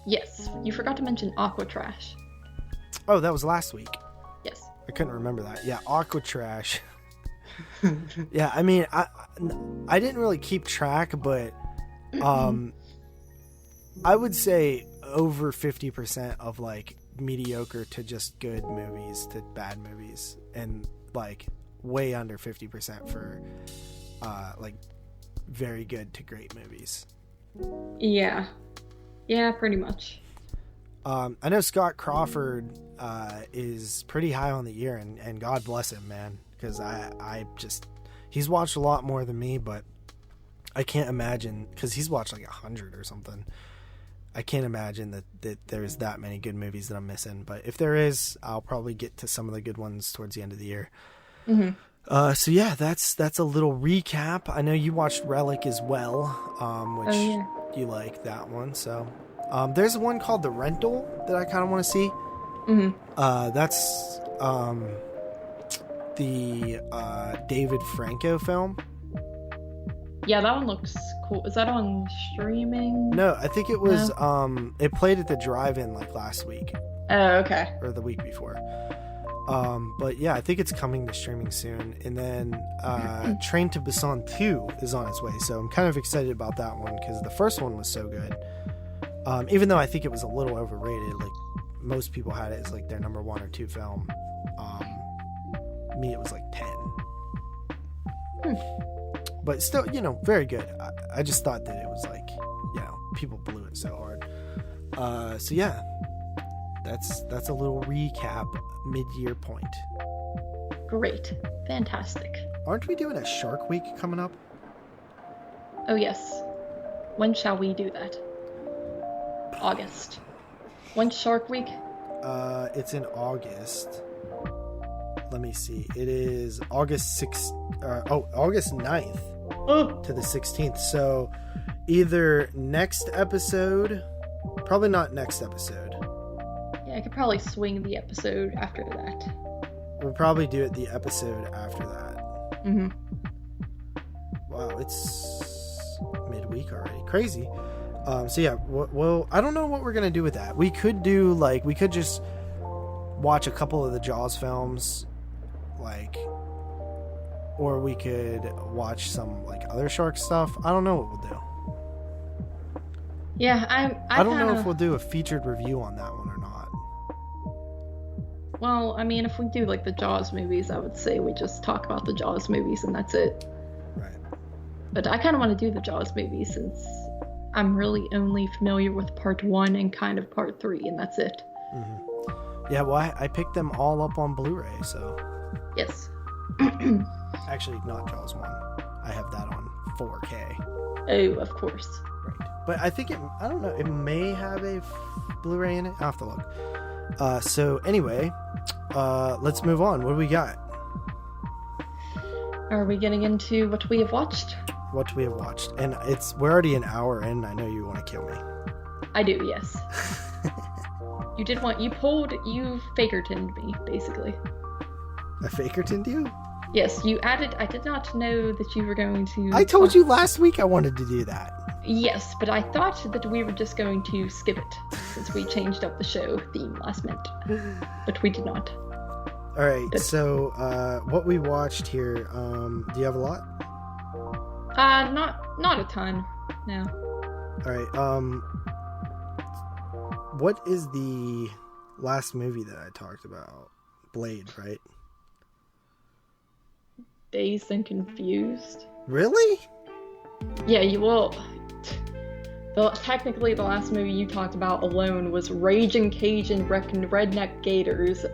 Yes, you forgot to mention Aqua Trash. Oh, that was last week. Yes. I couldn't remember that. Yeah, Aqua Trash. Yeah, I mean, I didn't really keep track, but I would say over 50% of like mediocre to just good movies to bad movies, and like way under 50% for like very good to great movies. Yeah, pretty much. I know Scott Crawford is pretty high on the year, and God bless him, man, because he's watched a lot more than me, but I can't imagine, because he's watched like 100 or something. I can't imagine that there's that many good movies that I'm missing, but if there is, I'll probably get to some of the good ones towards the end of the year. Mm-hmm. So yeah, that's a little recap. I know you watched Relic as well, which you like that one. So there's one called The Rental that I kind of want to see. Mm-hmm. That's the David Franco film. Yeah, that one looks cool. Is that on streaming? No, I think it was it played at the drive-in like last week. Oh, okay. Or the week before. But yeah, I think it's coming to streaming soon. And then Train to Busan 2 is on its way, so I'm kind of excited about that one, because the first one was so good. Even though I think it was a little overrated, like most people had it as like their number 1 or 2 film. Me, it was like 10. But still, very good. I just thought that it was like, people blew it so hard. So yeah, that's a little recap, mid-year point. Great. Fantastic. Aren't we doing a Shark Week coming up? Oh yes. When shall we do that? August. When's Shark Week? It's in August. Let me see. It is August 9th to the 16th. So either next episode, probably not next episode. Yeah, I could probably swing the episode after that. We'll probably do it the episode after that. Mm-hmm. Wow, it's midweek already. Crazy. So yeah, well, I don't know what we're gonna do with that. We could just watch a couple of the Jaws films, or we could watch some like other shark stuff. I don't know what we'll do. Yeah, I don't know if we'll do a featured review on that one or not. Well, I mean, if we do like the Jaws movies, I would say we just talk about the Jaws movies and that's it. Right. But I kind of want to do the Jaws movies since I'm really only familiar with part 1 and kind of part 3, and that's it. Mm-hmm. Yeah, well, I picked them all up on Blu-ray, so. Yes. Actually, not Jaws 1. I have that on 4K. Oh, of course. Right. But I think I don't know, it may have a Blu-ray in it. I'll have to look. So anyway, let's move on. What do we got? Are we getting into what we have watched? What we have watched. And we're already an hour in. I know you want to kill me. I do, yes. You fakertoned me, basically. I fakertoned you? Yes, you added. I did not know that you were going to. I told you last week I wanted to do that. Yes, but I thought that we were just going to skip it since we changed up the show theme last minute. But we did not. All right, so what we watched here, do you have a lot? Not a ton, no. All right, what is the last movie that I talked about? Blade, right? Dazed and Confused. Really? Yeah, technically the last movie you talked about alone was Raging Cajun Redneck Gators,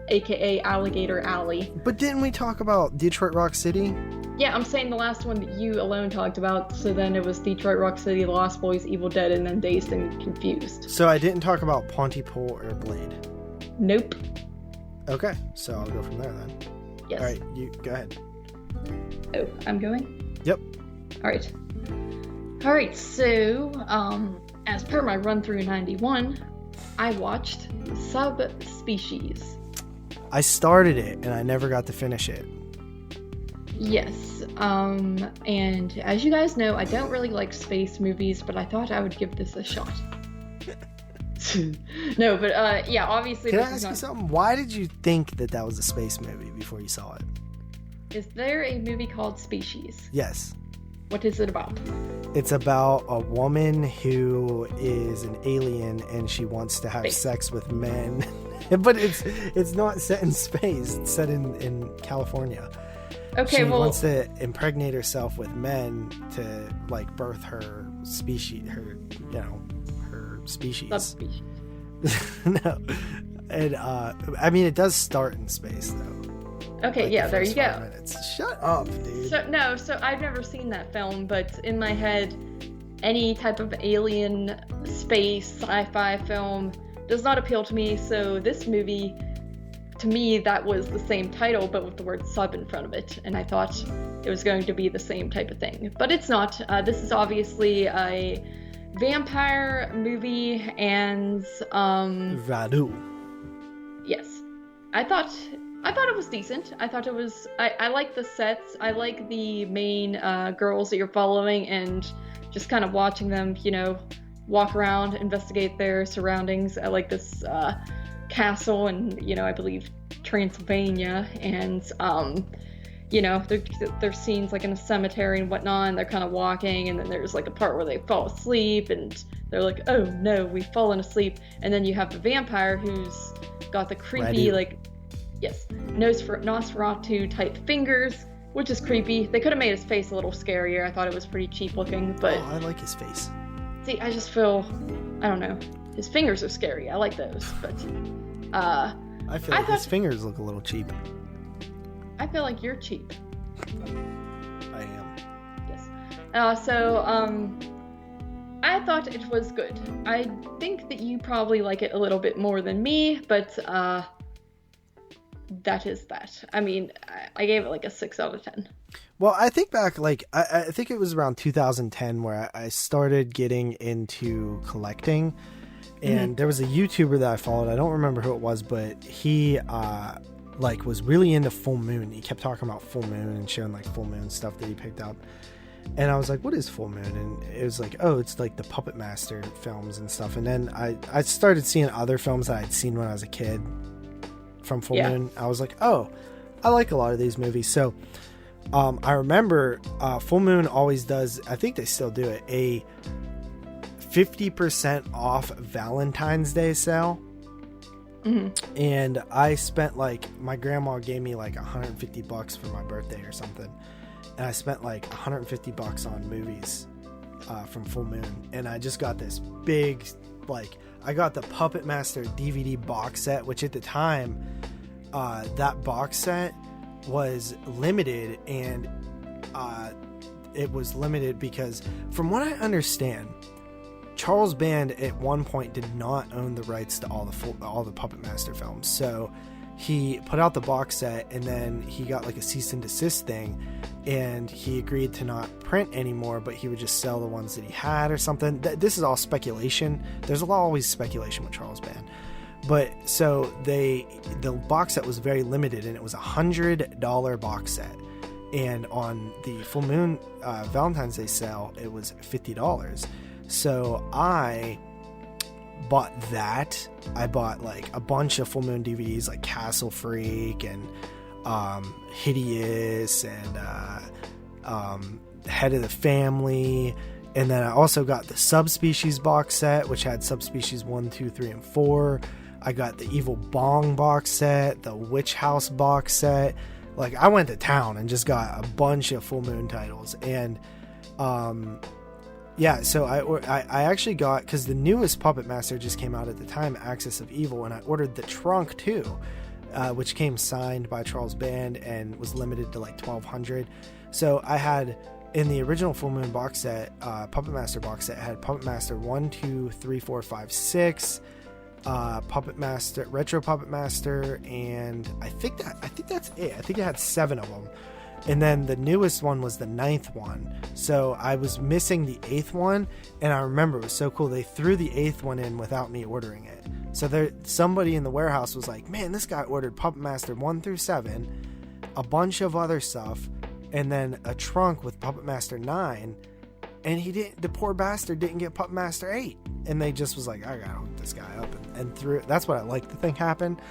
aka Alligator Alley. But didn't we talk about Detroit Rock City? Yeah, I'm saying the last one that you alone talked about. So then it was Detroit Rock City, Lost Boys, Evil Dead, and then Dazed and Confused. So I didn't talk about Pontypool or Blade. Nope. Okay, so I'll go from there then. Yes. All right, you go ahead. Oh, I'm going? Yep. All right. All right, so as per my run through 91, I watched Subspecies. I started it and I never got to finish it. Yes, and as you guys know, I don't really like space movies, but I thought I would give this a shot. No, but yeah, obviously. Can I ask you something? Why did you think that was a space movie before you saw it? Is there a movie called Species? Yes. What is it about? It's about a woman who is an alien and she wants to have sex with men. But it's not set in space. It's set in California. Okay, she wants to impregnate herself with men to like birth her species, her species. Subspecies. No. And I mean it does start in space though. Okay, like yeah, there you go. Minutes. Shut up, dude. So I've never seen that film, but in my head, any type of alien, space, sci-fi film does not appeal to me. So this movie, to me, that was the same title, but with the word sub in front of it. And I thought it was going to be the same type of thing, but it's not. This is obviously a vampire movie, and Radu. Yes, I thought it was decent. I thought it was. I like the sets. I like the main girls that you're following, and just kind of watching them, walk around, investigate their surroundings. I like this castle, and I believe Transylvania, and there's scenes like in a cemetery and whatnot, and they're kind of walking, and then there's like a part where they fall asleep, and they're like, oh no, we've fallen asleep, and then you have the vampire who's got the creepy Nosferatu type fingers, which is creepy. They could have made his face a little scarier. I thought it was pretty cheap looking, but I like his face. See, I just feel, I don't know, his fingers are scary. I like those, but I feel like his fingers look a little cheap. I feel like you're cheap. I am. Yes. I thought it was good. I think that you probably like it a little bit more than me, but that is that. I mean, I gave it like a 6 out of 10. Well, I think back, like, I think it was around 2010 where I started getting into collecting, and there was a YouTuber that I followed. I don't remember who it was, but he was really into full moon. He kept talking about full moon and showing like full moon stuff that he picked up. And I was like, what is full moon? And it was like, oh, it's like the Puppet Master films and stuff. And then I started seeing other films that I'd seen when I was a kid from full moon. I was like, oh, I like a lot of these movies. So I remember full moon always does, I think they still do it, a 50% off Valentine's Day sale. And I spent my grandma gave me like $150 for my birthday or something, and I spent like $150 on movies from Full Moon, and I just got this big, I got the Puppet Master DVD box set, which at the time that box set was limited, and it was limited because, from what I understand, Charles Band at one point did not own the rights to all the Puppet Master films. So he put out the box set, and then he got like a cease and desist thing, and he agreed to not print anymore, but he would just sell the ones that he had or something. This is all speculation. There's always speculation with Charles Band. But so the box set was very limited, and it was $100 box set. And on the Full Moon Valentine's Day sale, it was $50. So I bought that. I bought like a bunch of Full Moon DVDs, like Castle Freak and Hideous and Head of the Family. And then I also got the Subspecies box set, which had Subspecies 1, 2, 3, and 4. I got the Evil Bong box set, the Witch House box set. Like, I went to town and just got a bunch of Full Moon titles. And yeah, so I actually got, because the newest Puppet Master just came out at the time, Axis of Evil, and I ordered the trunk too, which came signed by Charles Band and was limited to like 1,200. So I had, in the original Full Moon box set, Puppet Master box set, had Puppet Master 1, 2, 3, 4, 5, 6, Puppet Master, Retro Puppet Master, and I think that's it. I think it had 7 of them. And then the newest one was the 9th one. So I was missing the 8th one, and I remember it was so cool. They threw the 8th one in without me ordering it. So somebody in the warehouse was like, man, this guy ordered Puppet Master 1 through 7, a bunch of other stuff, and then a trunk with Puppet Master 9, and the poor bastard didn't get Puppet Master 8. And they just was like, I gotta hook this guy up and threw it. That's what I like to think happened.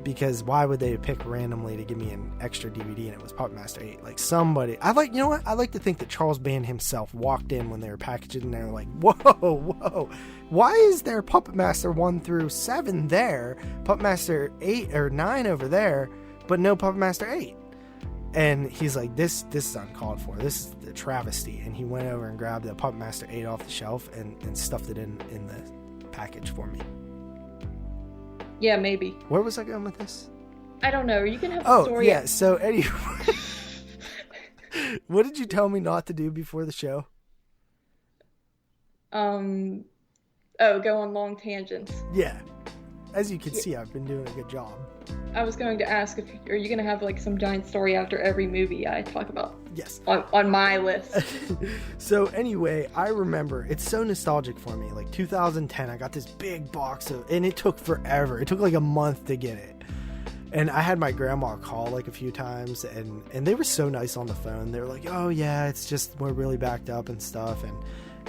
Because why would they pick randomly to give me an extra DVD and it was Puppet Master 8? Like somebody, I like to think that Charles Band himself walked in when they were packaging and they were like, whoa, why is there Puppet Master 1 through 7 there, Puppet Master 8 or 9 over there, but no Puppet Master 8? And he's like, this is uncalled for. This is a travesty. And he went over and grabbed the Puppet Master 8 off the shelf and stuffed it in the package for me. Yeah, maybe. Where was I going with this? I don't know. You can have a story. Oh, yeah. So, anyway. What did you tell me not to do before the show? Go on long tangents. Yeah. As you can see, I've been doing a good job. I was going to ask, are you going to have like some giant story after every movie I talk about? Yes. On my list. So anyway, I remember, it's so nostalgic for me. Like 2010, I got this big box and it took forever. It took like a month to get it. And I had my grandma call like a few times and they were so nice on the phone. They were like, oh yeah, it's just, we're really backed up and stuff. And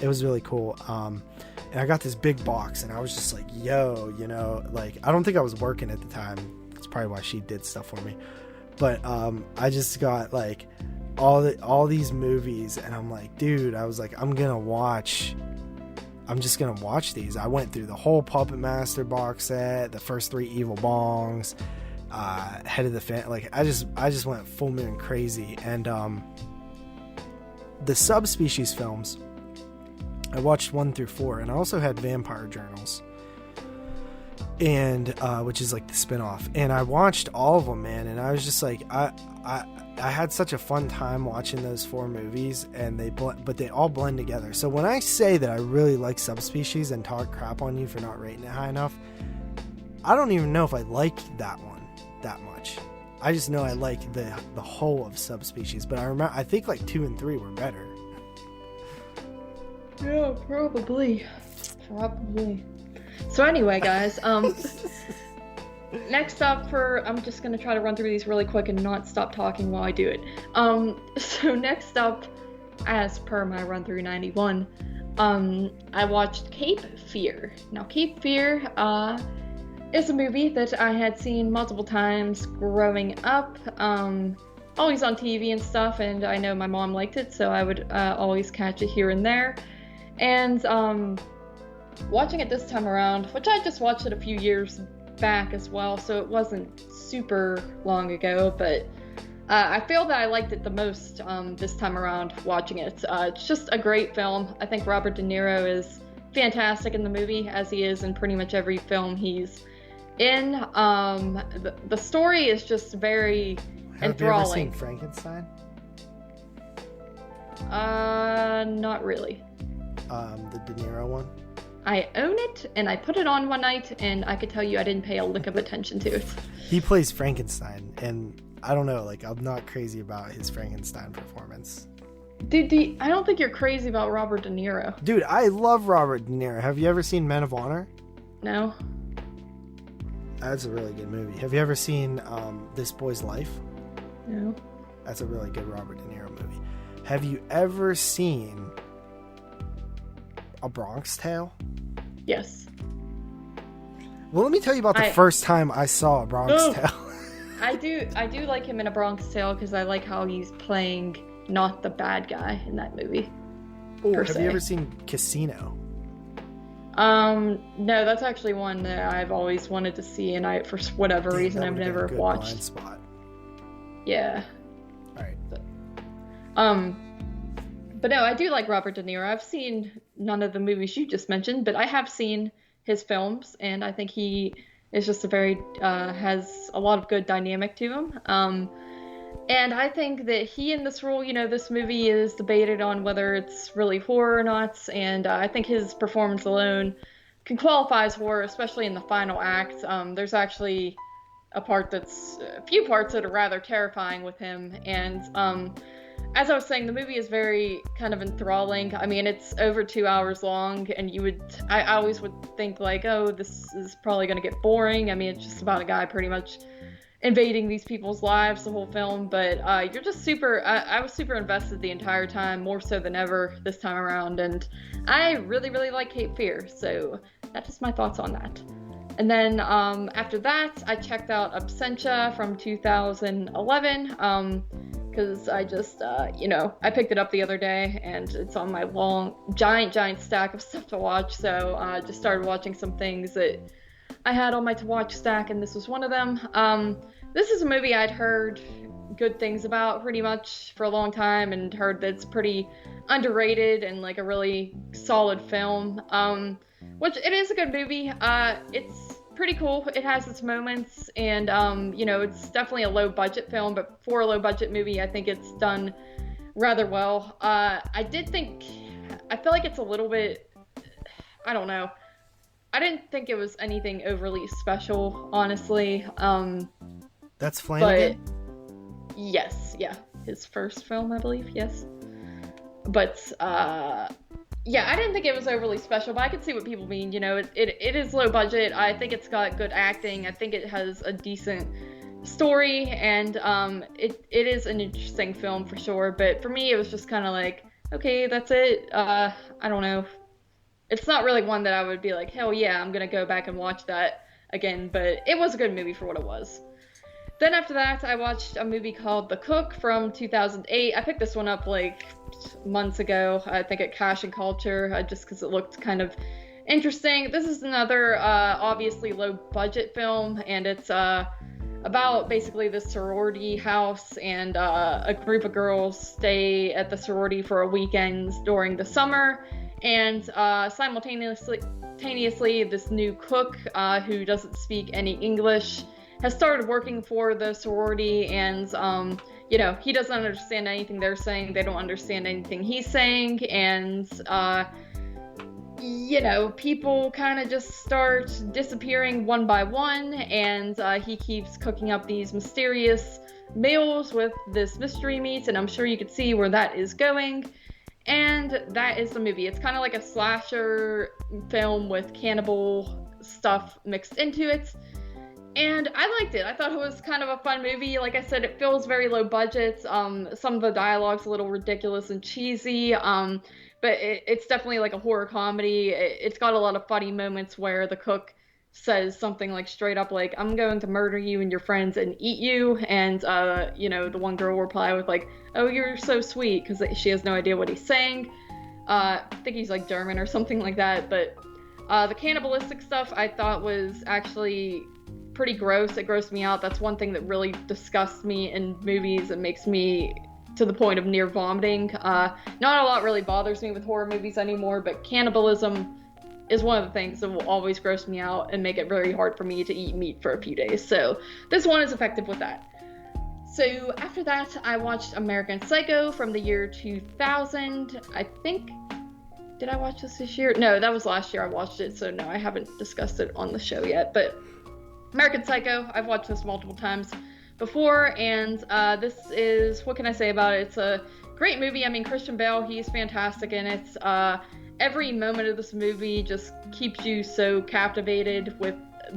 it was really cool. And I got this big box and I was just like, yo, like, I don't think I was working at the time. That's probably why she did stuff for me. But I just got like all these movies and I'm like, dude, I was like, I'm just gonna watch these. I went through the whole Puppet Master box set, the first 3 Evil Bongs, Head of the Fan. Like I just went full moon crazy. And the Subspecies films, I watched 1 through 4, and I also had Vampire Journals, and which is like the spinoff. And I watched all of them, man, and I was just like, I had such a fun time watching those 4 movies, and but they all blend together. So when I say that I really like Subspecies and talk crap on you for not rating it high enough, I don't even know if I like that one that much. I just know I like the whole of Subspecies, but I think like 2 and 3 were better. Yeah, probably. So anyway, guys, next up I'm just going to try to run through these really quick and not stop talking while I do it. So next up, as per my run through 91, I watched Cape Fear. Now, Cape Fear, is a movie that I had seen multiple times growing up, always on TV and stuff, and I know my mom liked it, so I would always catch it here and there. And watching it this time around, which I just watched it a few years back as well, so it wasn't super long ago, but I feel that I liked it the most this time around watching it. It's just a great film. I think Robert De Niro is fantastic in the movie, as he is in pretty much every film he's in. The story is just very enthralling. Have you ever seen Frankenstein? Not really. The De Niro one? I own it, and I put it on one night, and I could tell you I didn't pay a lick of attention to it. He plays Frankenstein, and I don't know, like, I'm not crazy about his Frankenstein performance. Dude, I don't think you're crazy about Robert De Niro. Dude, I love Robert De Niro. Have you ever seen Men of Honor? No. That's a really good movie. Have you ever seen This Boy's Life? No. That's a really good Robert De Niro movie. Have you ever seen A Bronx Tale? Yes. Well, let me tell you about the first time I saw A Bronx Tale. I do like him in A Bronx Tale because I like how he's playing not the bad guy in that movie. Have you ever seen Casino? No, that's actually one that I've always wanted to see, and for whatever reason I've never watched. Blind spot. Yeah. All right. But no, I do like Robert De Niro. I've seen none of the movies you just mentioned, but I have seen his films, and I think he is just has a lot of good dynamic to him. And I think that he in this role, this movie is debated on whether it's really horror or not, and I think his performance alone can qualify as horror, especially in the final act. There's actually a few parts that are rather terrifying with him, and as I was saying, the movie is very kind of enthralling. I mean, it's over 2 hours long, and I always would think like, oh, this is probably going to get boring. I mean, it's just about a guy pretty much invading these people's lives the whole film, but you're just I was super invested the entire time, more so than ever this time around, and I really, really like Cape Fear, so that's just my thoughts on that. And then after that, I checked out Absentia from 2011, because I just, I picked it up the other day, and it's on my long, giant stack of stuff to watch, so I just started watching some things that I had on my to-watch stack, and this was one of them. This is a movie I'd heard good things about pretty much for a long time, and heard that it's pretty underrated and like a really solid film, which it is a good movie. It's pretty cool. It has its moments, and it's definitely a low-budget film, but for a low-budget movie, I think it's done rather well. I feel like it's a little bit, I don't know. I didn't think it was anything overly special, honestly. That's Flanagan? But yes, yeah. His first film, I believe, yes. But, yeah, I didn't think it was overly special, but I could see what people mean. It is low budget. I think it's got good acting. I think it has a decent story, and it is an interesting film for sure. But for me, it was just kind of like, okay, that's it. I don't know. It's not really one that I would be like, hell yeah, I'm gonna go back and watch that again, but it was a good movie for what it was. Then after that, I watched a movie called The Cook from 2008. I picked this one up like months ago, I think at Cash and Culture, just because it looked kind of interesting. This is another obviously low budget film, and it's about basically this sorority house, and a group of girls stay at the sorority for a weekend during the summer. And simultaneously, this new cook who doesn't speak any English has started working for the sorority, and he doesn't understand anything they're saying. They don't understand anything he's saying, and people kind of just start disappearing one by one, and he keeps cooking up these mysterious meals with this mystery meat, and I'm sure you could see where that is going. And that is the movie. It's kind of like a slasher film with cannibal stuff mixed into it. And I liked it. I thought it was kind of a fun movie. Like I said, it feels very low budget. Some of the dialogue's a little ridiculous and cheesy. But it's definitely like a horror comedy. It's got a lot of funny moments where the cook says something like straight up like, I'm going to murder you and your friends and eat you, and the one girl will reply with like, oh, you're so sweet, because she has no idea what he's saying. I think he's like German or something like that. But the cannibalistic stuff I thought was actually pretty gross. It grossed me out. That's one thing that really disgusts me in movies and makes me to the point of near vomiting. Not a lot really bothers me with horror movies anymore, but cannibalism is one of the things that will always gross me out and make it very hard for me to eat meat for a few days. So this one is effective with that. So after that, I watched American Psycho from the year 2000. I think, did I watch this year? No, that was last year I watched it, so no, I haven't discussed it on the show yet. But American Psycho, I've watched this multiple times before, and this is, what can I say about it? It's a great movie. I mean, Christian Bale, he's fantastic in it. Every moment of this movie just keeps you so captivated with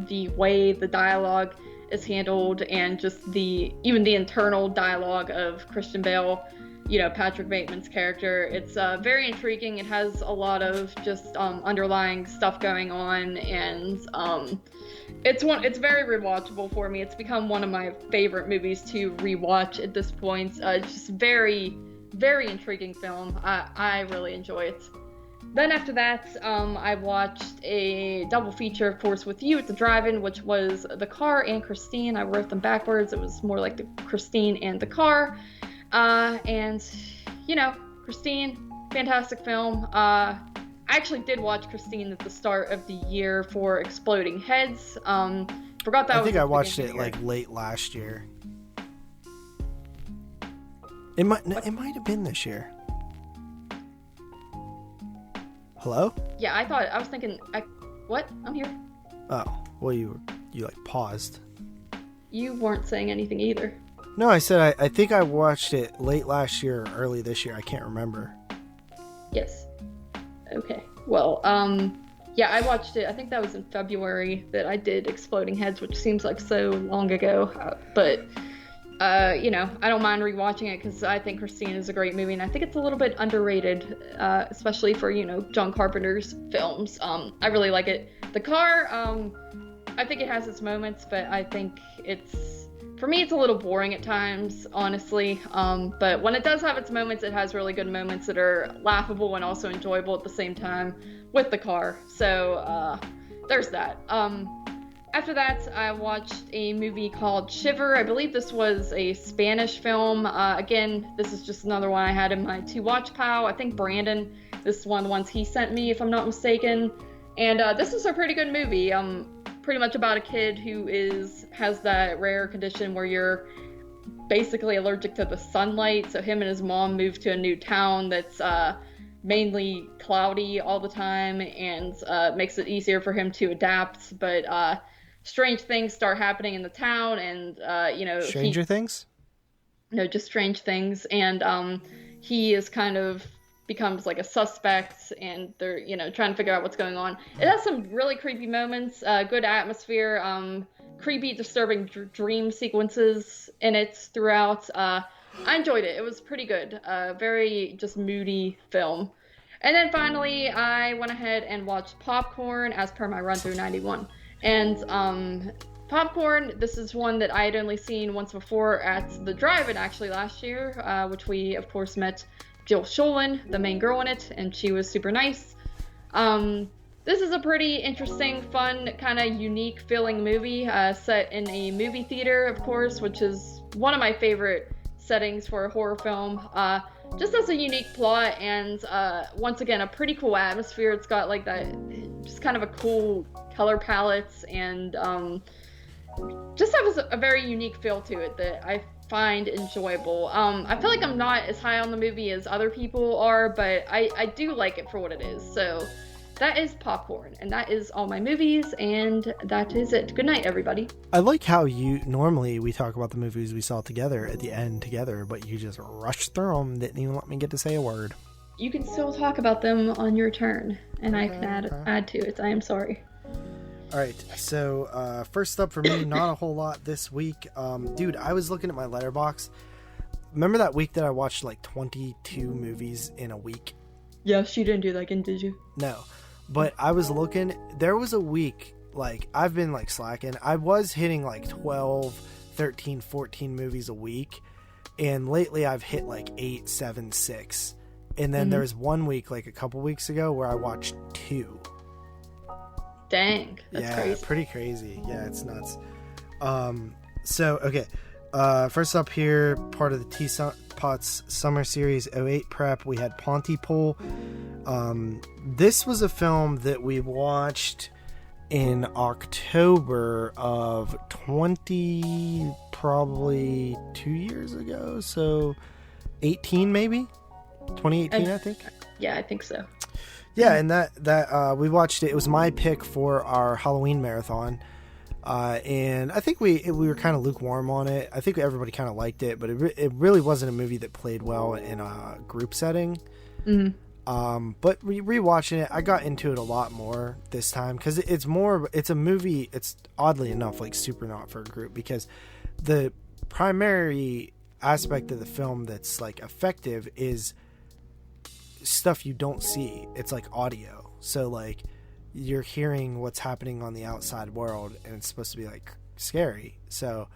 the way the dialogue is handled, and just even the internal dialogue of Christian Bale, Patrick Bateman's character. It's very intriguing. It has a lot of just underlying stuff going on, and it's very rewatchable for me. It's become one of my favorite movies to rewatch at this point. It's just very, very intriguing film. I really enjoy it. Then after that, I watched a double feature, of course, with you at the drive-in, which was The Car and Christine. I wrote them backwards. It was more like the Christine and The Car. And, Christine, fantastic film. I actually did watch Christine at the start of the year for Exploding Heads. Forgot that I think I watched it like late last year. It might have been this year. Hello? Yeah, I was thinking, what? I'm here. Oh, well, you like paused. You weren't saying anything either. No, I said I think I watched it late last year or early this year. I can't remember. Yes. Okay. Well, yeah, I watched it. I think that was in February that I did Exploding Heads, which seems like so long ago. But, you know, I don't mind rewatching it because I think Christine is a great movie, and I think it's a little bit underrated, especially for, you know, John Carpenter's films. I really like it. The Car, I think it has its moments, but I think for me, it's a little boring at times, honestly. But when it does have its moments, it has really good moments that are laughable and also enjoyable at the same time with The Car. So there's that. After that, I watched a movie called Shiver. I believe this was a Spanish film. Again, this is just another one I had in my to-watch pile. I think Brandon, this is one of the ones he sent me, if I'm not mistaken. And this is a pretty good movie. Pretty much about a kid who has that rare condition where you're basically allergic to the sunlight. So him and his mom moved to a new town that's mainly cloudy all the time, and makes it easier for him to adapt. But strange things start happening in the town, and you know, Stranger Things? No, just strange things. And he is kind of becomes like a suspect, and they're, you know, trying to figure out what's going on. It has some really creepy moments, good atmosphere, creepy, disturbing dream sequences in it throughout. I enjoyed it. It was pretty good. Very just moody film. And then finally, I went ahead and watched Popcorn as per my run through 91. And Popcorn, this is one that I had only seen once before at the drive-in actually last year, which we of course met Jill Sholin, the main girl in it, and she was super nice. This is a pretty interesting, fun, kind of unique feeling movie, set in a movie theater, of course, which is one of my favorite settings for a horror film. Just has a unique plot, and once again, a pretty cool atmosphere. It's got like that, just kind of a cool color palettes, and just has a very unique feel to it that I find enjoyable. I feel like I'm not as high on the movie as other people are, but I do like it for what it is. So that is Popcorn, and that is all my movies, and that is it. Good night, everybody. I like how normally we talk about the movies we saw together at the end together, but you just rushed through them, didn't even let me get to say a word. You can still talk about them on your turn, and I can add to it. I am sorry. All right, so first up for me, not a whole lot this week. Dude, I was looking at my Letterbox. Remember that week that I watched like 22 movies in a week? Yes, you didn't do that again, did you? No, but I was looking. There was a week, like, I've been like slacking. I was hitting like 12, 13, 14 movies a week. And lately I've hit like 8, 7, 6. And then there's one week, like a couple weeks ago, where I watched 2. Dang, that's crazy. Yeah, pretty crazy. Yeah, it's nuts. So, okay. First up here, part of the Teapot's Summer Series 08 prep, we had Pontypool. This was a film that we watched in October of probably 2 years ago. So, 18 maybe? 2018, I think? Yeah, I think so. Yeah, and that we watched it. It was my pick for our Halloween marathon, and I think we were kind of lukewarm on it. I think everybody kind of liked it, but it really wasn't a movie that played well in a group setting. Mm-hmm. But rewatching it, I got into it a lot more this time because it's a movie. It's oddly enough like super not for a group, because the primary aspect of the film that's like effective is stuff you don't see. It's like audio, so like you're hearing what's happening on the outside world, and it's supposed to be like scary, so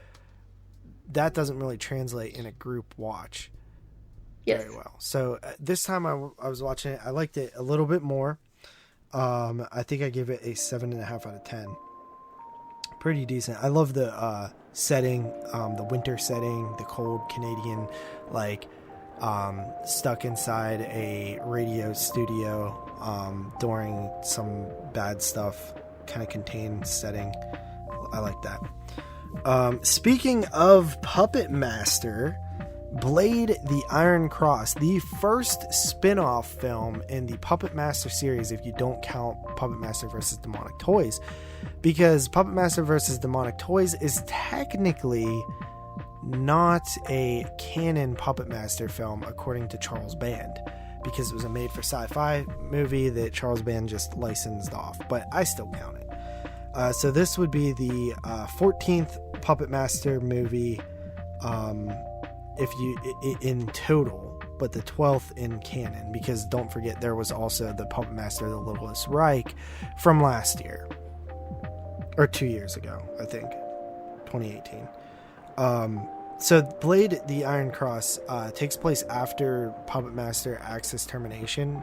that doesn't really translate in a group watch very well. So this time I was watching it, I liked it a little bit more. I think I give it a 7.5 out of 10. Pretty decent. I love the setting, the winter setting, the cold Canadian, like stuck inside a radio studio during some bad stuff, kind of contained setting. I like that. Speaking of Puppet Master, Blade the Iron Cross, the first spin-off film in the Puppet Master series, if you don't count Puppet Master vs. Demonic Toys, because Puppet Master vs. Demonic Toys is technically not a canon Puppet Master film according to Charles Band, because it was a made-for-sci-fi movie that Charles Band just licensed off, but I still count it. So this would be the 14th Puppet Master movie if you in total, but the 12th in canon, because don't forget there was also the Puppet Master the Littlest Reich from last year, or 2 years ago, I think, 2018. So Blade the Iron Cross takes place after Puppet Master Axis Termination,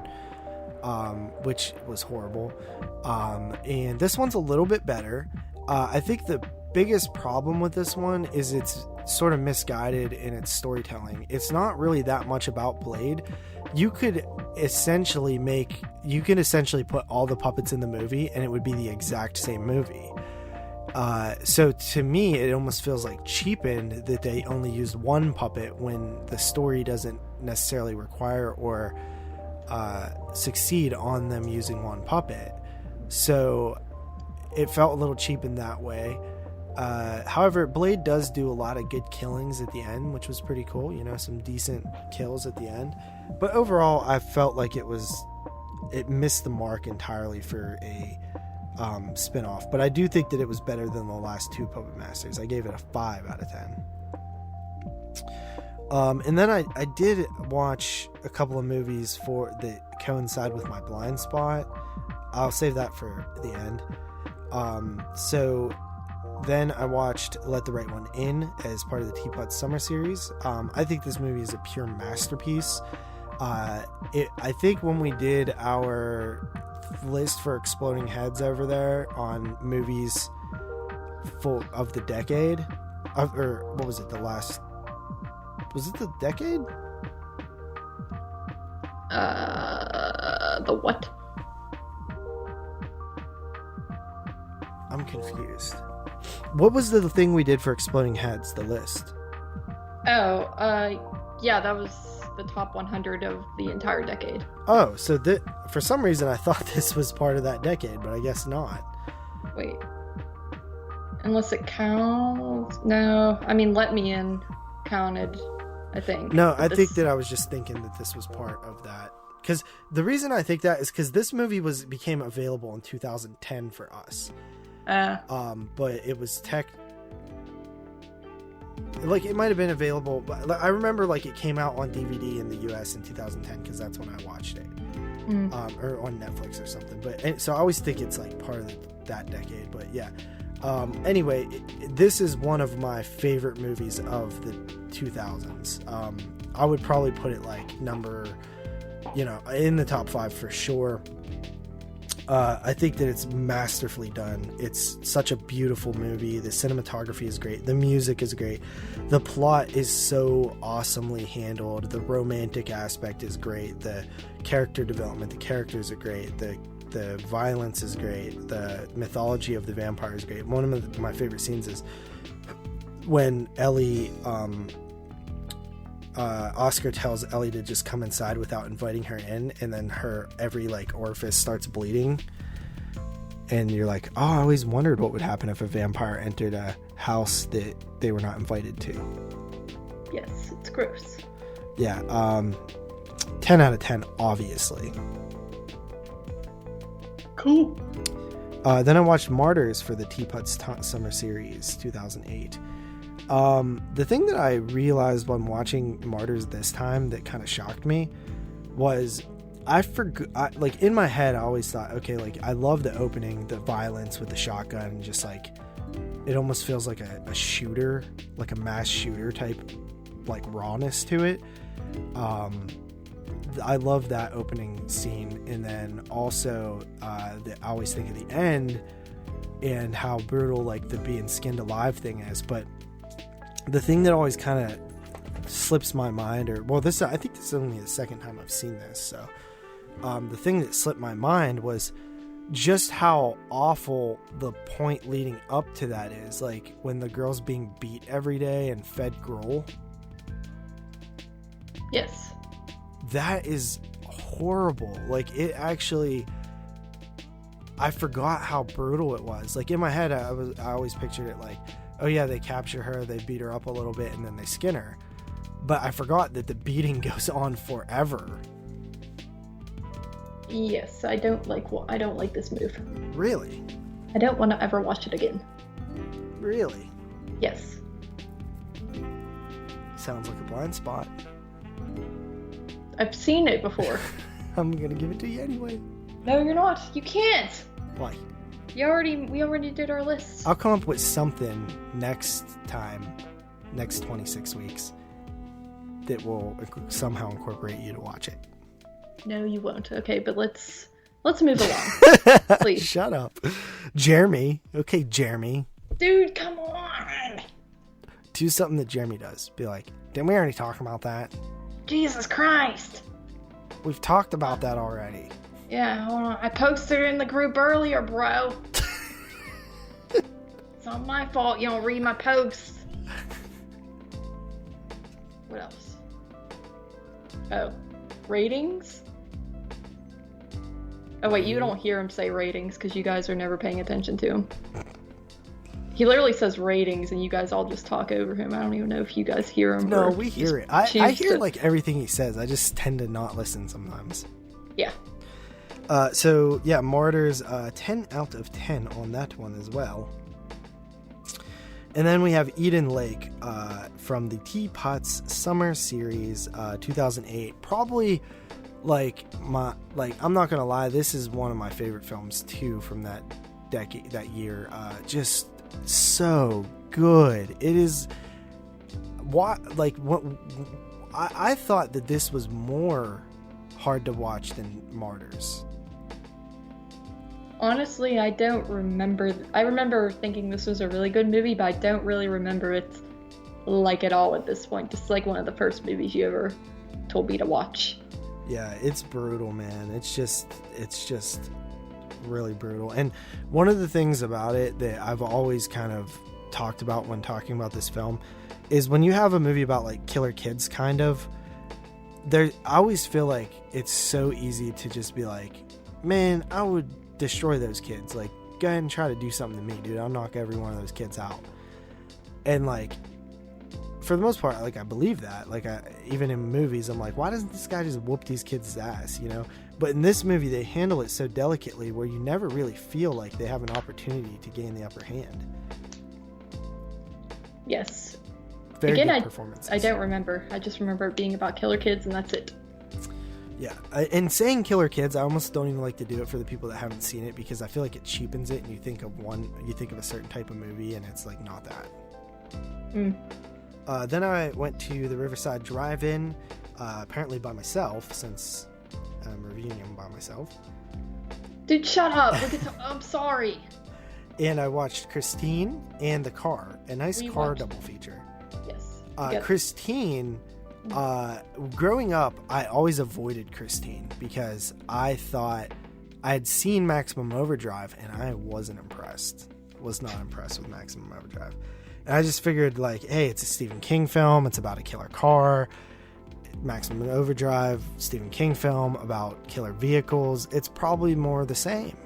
which was horrible, and this one's a little bit better. I think the biggest problem with this one is it's sort of misguided in its storytelling. It's not really that much about Blade. You could essentially put all the puppets in the movie and it would be the exact same movie. So to me, it almost feels like cheapened that they only used one puppet when the story doesn't necessarily require or succeed on them using one puppet. So it felt a little cheap in that way. However, Blade does do a lot of good killings at the end, which was pretty cool. You know, some decent kills at the end. But overall, I felt like it missed the mark entirely for a spin-off. But I do think that it was better than the last two Puppet Masters. I gave it a 5 out of 10. And then I did watch a couple of movies that coincide with my blind spot. I'll save that for the end. So then I watched Let the Right One In as part of the Teapot Summer Series. I think this movie is a pure masterpiece. I think when we did our list for Exploding Heads over there on movies full of the decade, or what was it, was it the decade? The what? I'm confused. What was the thing we did for Exploding Heads, the list? Yeah, that was the top 100 of the entire decade. Oh, so for some reason I thought this was part of that decade, but I guess not. Wait. Unless it counts? No. I mean, Let Me In counted, I think. No, I think that I was just thinking that this was part of that. Because the reason I think that is because this movie became available in 2010 for us. But it was it might have been available, but I remember like it came out on DVD in the US in 2010 because that's when I watched it, or on Netflix or something. But so I always think it's like part of that decade. But yeah, anyway, this is one of my favorite movies of the 2000s. I would probably put it like in the top 5 for sure. I think that it's masterfully done. It's such a beautiful movie. The cinematography is great. The music is great. The plot is so awesomely handled. The romantic aspect is great. The character development, the characters are great. The violence is great. The mythology of the vampire is great. One of my favorite scenes is when Ellie, Oscar tells Ellie to just come inside without inviting her in, and then her every like orifice starts bleeding, and you're like, oh, I always wondered what would happen if a vampire entered a house that they were not invited to. Yes, it's gross. Yeah, 10 out of 10, obviously. Cool. Then I watched Martyrs for the Teapot's Summer Series 2008. The thing that I realized when watching Martyrs this time that kind of shocked me was like in my head, I always thought, okay, like I love the opening, the violence with the shotgun, and just like, it almost feels like a shooter, like a mass shooter type, like rawness to it. I love that opening scene. And then also, I always think of the end and how brutal like the being skinned alive thing is. But the thing that always kind of slips my mind, I think this is only the second time I've seen this, so the thing that slipped my mind was just how awful the point leading up to that is. Like when the girl's being beat every day and fed gruel, Yes. That is horrible. Like, it actually, I forgot how brutal it was. Like, in my head, I always pictured it like, oh yeah, they capture her, they beat her up a little bit, and then they skin her. But I forgot that the beating goes on forever. Yes, I don't like this move. Really? I don't want to ever watch it again. Really? Yes. Sounds like a blind spot. I've seen it before. I'm gonna give it to you anyway. No, you're not. You can't. Why? We already did our list. I'll come up with something next 26 weeks, that will somehow incorporate you to watch it. No, you won't. Okay, but let's move along. Please. Shut up. Jeremy. Okay, Jeremy. Dude, come on. Do something that Jeremy does. Be like, didn't we already talk about that? Jesus Christ. We've talked about that already. Yeah, hold on. I posted it in the group earlier, bro. It's not my fault you don't read my posts. What else? Oh, ratings? Oh wait, you don't hear him say ratings because you guys are never paying attention to him. He literally says ratings and you guys all just talk over him. I don't even know if you guys hear him. No, we hear it. I hear like everything he says. I just tend to not listen sometimes. Yeah. So yeah, Martyrs, 10 out of 10 on that one as well. And then we have Eden Lake from the Teapots Summer Series 2008. Probably I'm not gonna lie, this is one of my favorite films too from that year. Just so good. It is I thought that this was more hard to watch than Martyrs. Honestly, I don't remember. I remember thinking this was a really good movie, but I don't really remember it like at all at this point. Just like one of the first movies you ever told me to watch. Yeah, it's brutal, man. It's just really brutal. And one of the things about it that I've always kind of talked about when talking about this film is when you have a movie about like killer kids, kind of, I always feel like it's so easy to just be like, man, I would destroy those kids. Like, go ahead and try to do something to me, dude. I'll knock every one of those kids out. And like, for the most part, like, I believe that. Like, even in movies, I'm like, why doesn't this guy just whoop these kids' ass, you know? But in this movie, they handle it so delicately where you never really feel like they have an opportunity to gain the upper hand. Yes. Very Again, good performances. I don't remember. I just remember it being about killer kids, and that's it. Yeah, and saying killer kids, I almost don't even like to do it for the people that haven't seen it, because I feel like it cheapens it, and you think of a certain type of movie, and it's like not that. Then I went to the Riverside Drive-In, apparently by myself, since I'm reviewing them by myself. Dude, shut up! I'm sorry. And I watched Christine and The Car, a nice car double feature. Yes. Christine. Growing up, I always avoided Christine because I thought I had seen Maximum Overdrive and I was not impressed with Maximum Overdrive. And I just figured, like, hey, it's a Stephen King film. It's about a killer car. Maximum Overdrive, Stephen King film about killer vehicles. It's probably more the same.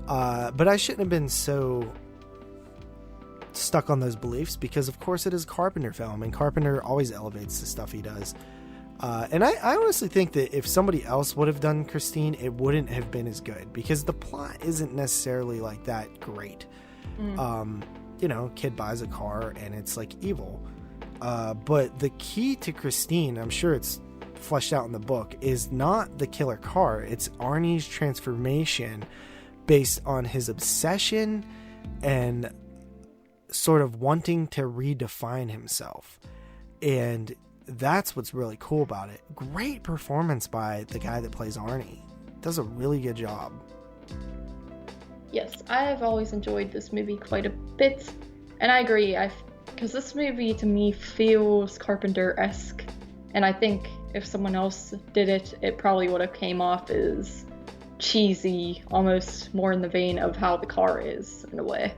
But I shouldn't have been so stuck on those beliefs, because of course it is a Carpenter film, and Carpenter always elevates the stuff he does. And I honestly think that if somebody else would have done Christine, it wouldn't have been as good, because the plot isn't necessarily like that great. You know, kid buys a car and it's like evil. But the key to Christine, I'm sure it's fleshed out in the book, is not the killer car. It's Arnie's transformation based on his obsession and sort of wanting to redefine himself. And that's what's really cool about it. Great performance by the guy that plays Arnie. Does a really good job. Yes, I have always enjoyed this movie quite a bit, and I agree, because this movie to me feels Carpenter-esque, and I think if someone else did it, it probably would have came off as cheesy, almost more in the vein of how The Car is, in a way.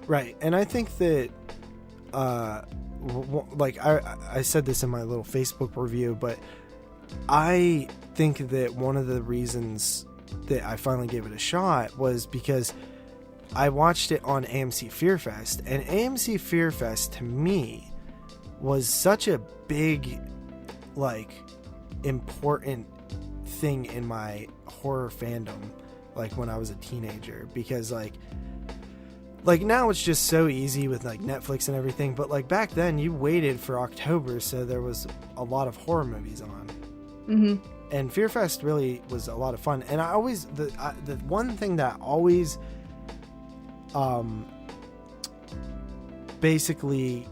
Right, and I think that like I said this in my little Facebook review, but I think that one of the reasons that I finally gave it a shot was because I watched it on AMC Fear Fest, and AMC Fear Fest to me was such a big, like, important thing in my horror fandom, like when I was a teenager, because like now it's just so easy with like Netflix and everything, but like back then you waited for October, so there was a lot of horror movies on. Mm-hmm. And Fear Fest really was a lot of fun. And I always, the one thing that always basically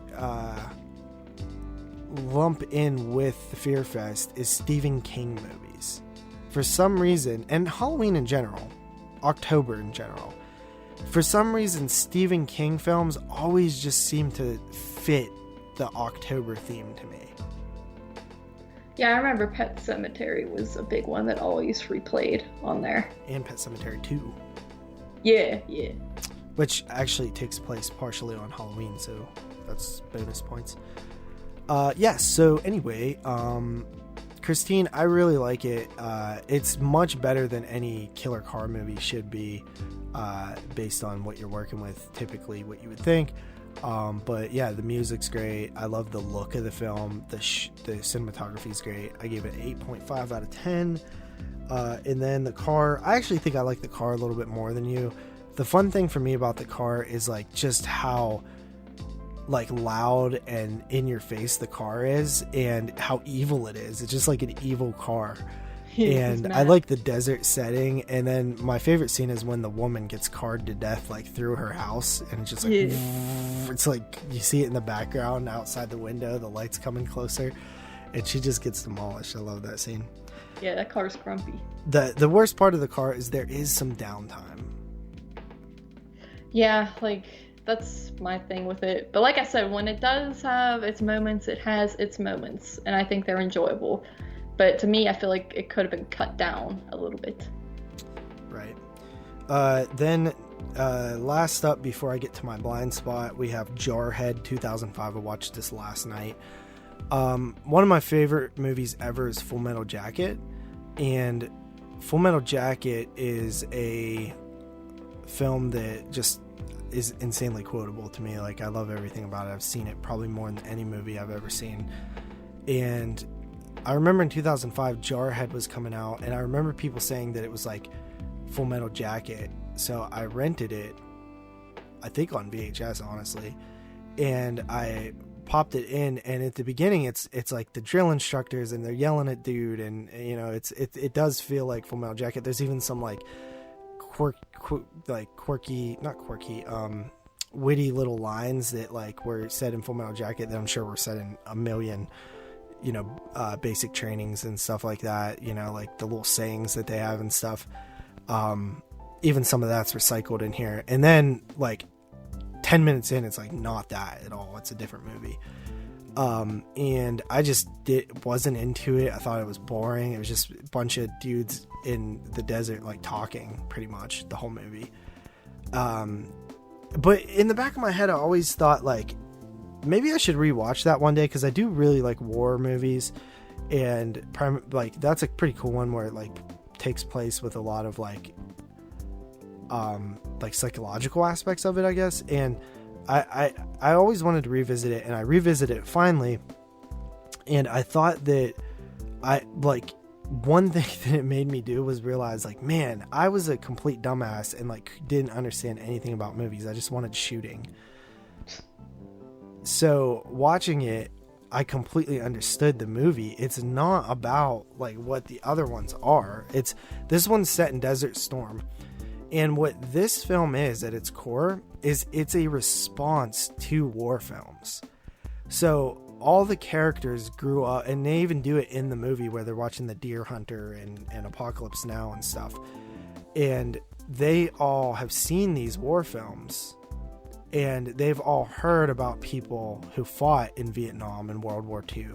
lump in with the Fear Fest is Stephen King movies. For some reason, and Halloween in general, October in general, for some reason Stephen King films always just seem to fit the October theme to me. Yeah, I remember Pet Sematary was a big one that always replayed on there. And Pet Sematary 2. Yeah. Which actually takes place partially on Halloween, so that's bonus points. So anyway, Christine, I really like it. It's much better than any killer car movie should be, based on what you're working with, typically what you would think. But yeah, the music's great. I love the look of the film. The cinematography is great. I gave it 8.5 out of 10. And then the car, I actually think I like the car a little bit more than you. The fun thing for me about the car is like just how like loud and in your face the car is, and how evil it is. It's just like an evil car. And I like the desert setting. And then my favorite scene is when the woman gets carred to death like through her house, and it's just like it's like you see it in the background outside the window, the lights coming closer, and she just gets demolished. I love that scene. Yeah, that car's grumpy. The worst part of the car is there is some downtime. Yeah, like that's my thing with it. But like I said, when it does have its moments, it has its moments, and I think they're enjoyable. But to me, I feel like it could have been cut down a little bit. Right. Then last up before I get to my blind spot, we have Jarhead 2005. I watched this last night. One of my favorite movies ever is Full Metal Jacket. And Full Metal Jacket is a film that just is insanely quotable to me. Like, I love everything about it. I've seen it probably more than any movie I've ever seen. And I remember in 2005 Jarhead was coming out, and I remember people saying that it was like Full Metal Jacket, so I rented it, I think on VHS, honestly, and I popped it in, and at the beginning it's like the drill instructors and they're yelling at dude, and you know it does feel like Full Metal Jacket. There's even some like witty little lines that like were said in Full Metal Jacket that I'm sure were said in a million, you know, basic trainings and stuff like that, you know, like the little sayings that they have and stuff. Even some of that's recycled in here. And then like 10 minutes in, it's like not that at all. It's a different movie. And I just wasn't into it. I thought it was boring. It was just a bunch of dudes in the desert, like talking pretty much the whole movie. But in the back of my head, I always thought like, maybe I should rewatch that one day, because I do really like war movies, and like that's a pretty cool one where it like takes place with a lot of like psychological aspects of it, I guess. And I always wanted to revisit it, and I revisited it finally, and I thought that one thing that it made me do was realize like, man, I was a complete dumbass and like didn't understand anything about movies. I just wanted shooting. So watching it, I completely understood the movie. It's not about like what the other ones are. This one's set in Desert Storm. And what this film is at its core is it's a response to war films. So all the characters grew up, and they even do it in the movie where they're watching The Deer Hunter and Apocalypse Now and stuff. And they all have seen these war films, and they've all heard about people who fought in Vietnam and World War II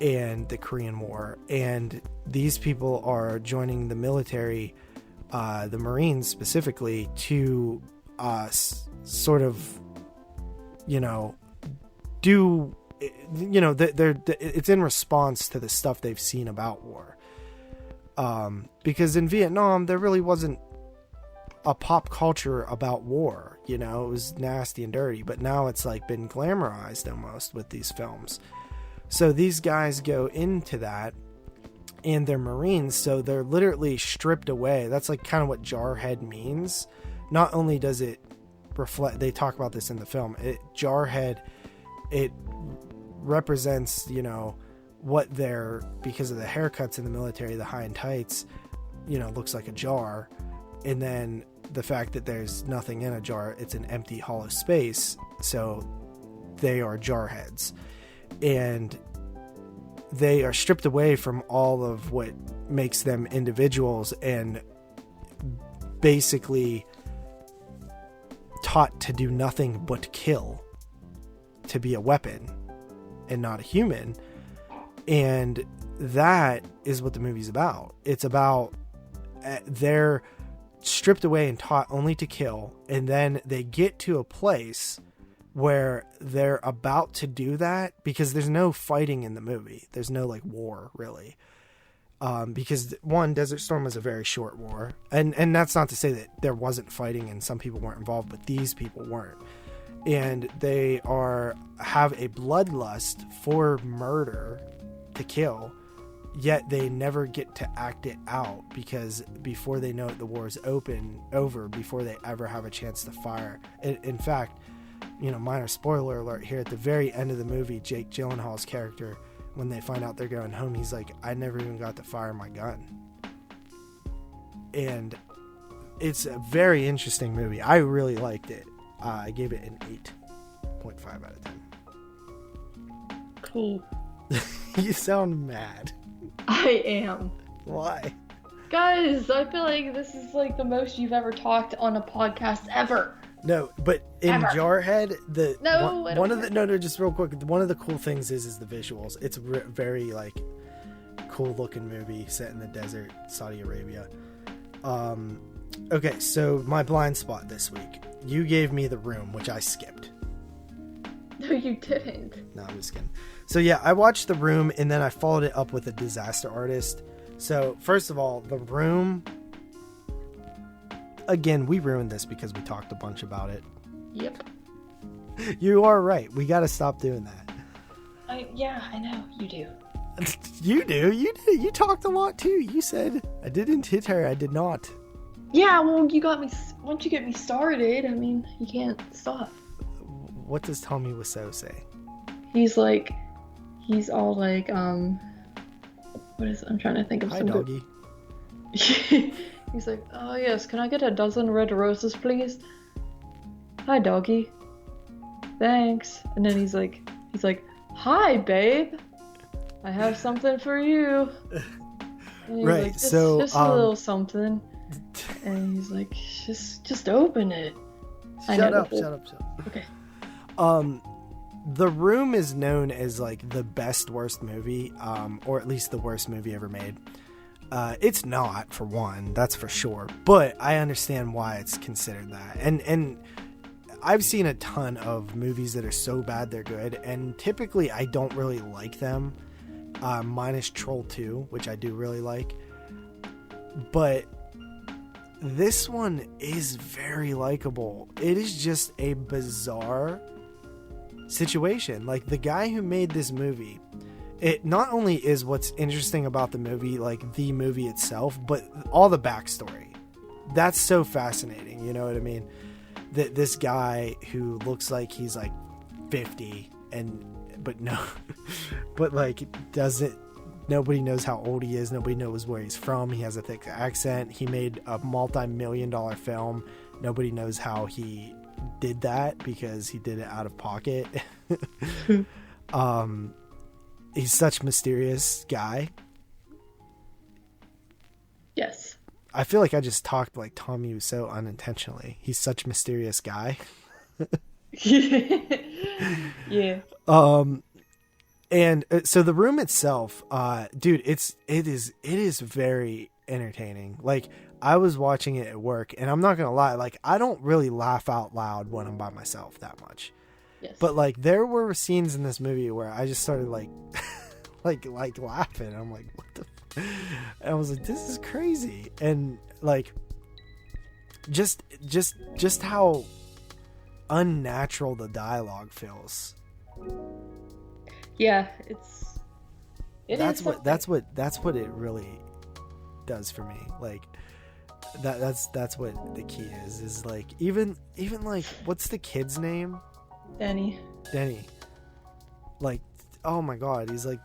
and the Korean War. And these people are joining the military, the Marines specifically, to sort of, you know, do, you know, it's in response to the stuff they've seen about war. Because in Vietnam, there really wasn't a pop culture about war, you know, it was nasty and dirty, but now it's like been glamorized almost with these films. So these guys go into that, and they're Marines, so they're literally stripped away. That's like kind of what Jarhead means. Not only does it reflect, they talk about this in the film, Jarhead, it represents, you know, what they're, because of the haircuts in the military, the high and tights, you know, looks like a jar. And then the fact that there's nothing in a jar, it's an empty hollow space. So they are jarheads. And they are stripped away from all of what makes them individuals and basically taught to do nothing but kill, to be a weapon and not a human. And that is what the movie's about. It's about they're stripped away and taught only to kill, and then they get to a place where they're about to do that, because there's no fighting in the movie. There's no like war really, because one, Desert Storm was a very short war, and that's not to say that there wasn't fighting and some people weren't involved, but these people weren't. And they have a bloodlust for murder, to kill, yet they never get to act it out, because before they know it, the war is over before they ever have a chance to fire. In fact, you know, minor spoiler alert here, at the very end of the movie, Jake Gyllenhaal's character, when they find out they're going home, he's like, I never even got to fire my gun. And it's a very interesting movie. I really liked it. I gave it an 8.5 out of 10. Cool. You sound mad. I am. Why? Guys, I feel like this is like the most you've ever talked on a podcast ever. No, but in Ever. Jarhead, just real quick, one of the cool things is the visuals. It's very like cool looking movie set in the desert, Saudi Arabia. Okay, so my blind spot this week. You gave me The Room, which I skipped. No, you didn't. No, I'm just kidding. So yeah, I watched The Room, and then I followed it up with A Disaster Artist. So first of all, The Room. Again, we ruined this because we talked a bunch about it. Yep. You are right. We got to stop doing that. Yeah, I know. You do. You do. You talked a lot too. You said, I didn't hit her. I did not. Yeah, well, you got me. Once you get me started, I mean, you can't stop. What does Tommy Wiseau say? He's all like, what is it? I'm trying to think of Hi, some doggy. He's like, oh yes, can I get a dozen red roses, please? Hi, doggy. Thanks. And then he's like, hi, babe. I have something for you. And he's Right. like, just a little something. And he's like, just open it. Shut up. Okay. The Room is known as like the best worst movie, or at least the worst movie ever made. It's not, for one, that's for sure, but I understand why it's considered that. And I've seen a ton of movies that are so bad they're good, and typically I don't really like them, minus Troll 2, which I do really like. But this one is very likable. It is just a bizarre situation. Like, the guy who made this movie, it not only is what's interesting about the movie, like the movie itself, but all the backstory. That's so fascinating. You know what I mean? That this guy who looks like he's like 50 but like nobody knows how old he is. Nobody knows where he's from. He has a thick accent. He made a multi-million-dollar film. Nobody knows how he did that because he did it out of pocket. He's such a mysterious guy. Yes. I feel like I just talked like Tommy Wiseau unintentionally. He's such a mysterious guy. Yeah. And so The Room itself, dude, it is very entertaining. Like, I was watching it at work, and I'm not gonna lie, like, I don't really laugh out loud when I'm by myself that much. Yes. But like there were scenes in this movie where I just started like like laughing. I'm like, what the and I was like, this is crazy. And like just how unnatural the dialogue feels. Yeah, that's what it really does for me. Like that's what the key is like even like what's the kid's name? Denny. Like, oh my god, he's like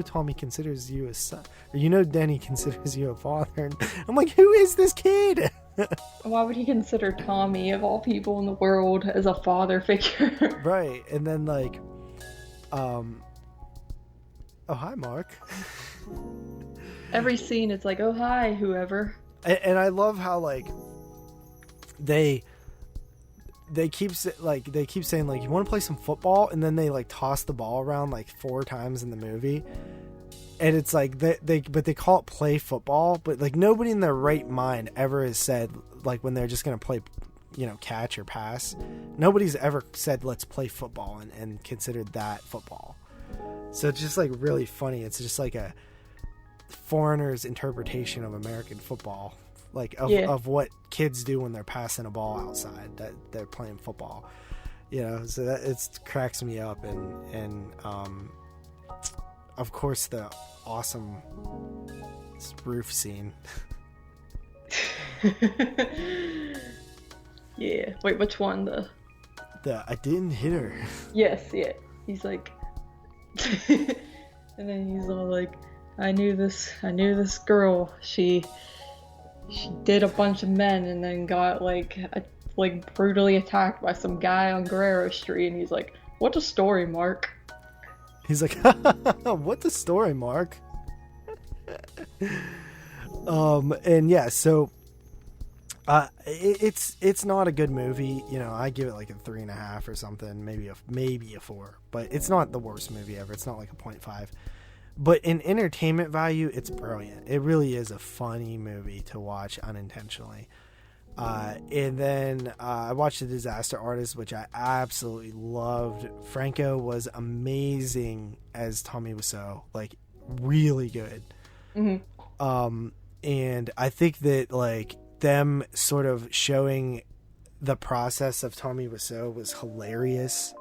Tommy considers you a son, or Denny considers you a father, and I'm like, who is this kid? Why would he consider Tommy, of all people in the world, as a father figure? Right. And then like oh hi Mark. Every scene it's like, oh hi whoever. And I love how like they keep saying like, you want to play some football, and then they like toss the ball around like 4 times in the movie, and it's like they call it play football, but like nobody in their right mind ever has said, like, when they're just gonna play catch or pass, nobody's ever said let's play football and considered that football. So it's just like really funny. It's just like a foreigner's interpretation of American football, like of what kids do when they're passing a ball outside, that they're playing football, so that it cracks me up. And of course the awesome roof scene. Yeah, wait, which one? The I didn't hit her. Yes, yeah, he's like and then he's all like, I knew this girl, she did a bunch of men and then got like brutally attacked by some guy on Guerrero Street, and he's like, what a story, Mark. He's like, what the story, Mark? And yeah, so it's not a good movie. I give it like a 3.5 or something, maybe a 4, but it's not the worst movie ever. It's not like a 0.5. But in entertainment value, it's brilliant. It really is a funny movie to watch unintentionally. And then I watched The Disaster Artist, which I absolutely loved. Franco was amazing as Tommy Wiseau, like really good. Mm-hmm. And I think that like them sort of showing the process of Tommy Wiseau was hilarious,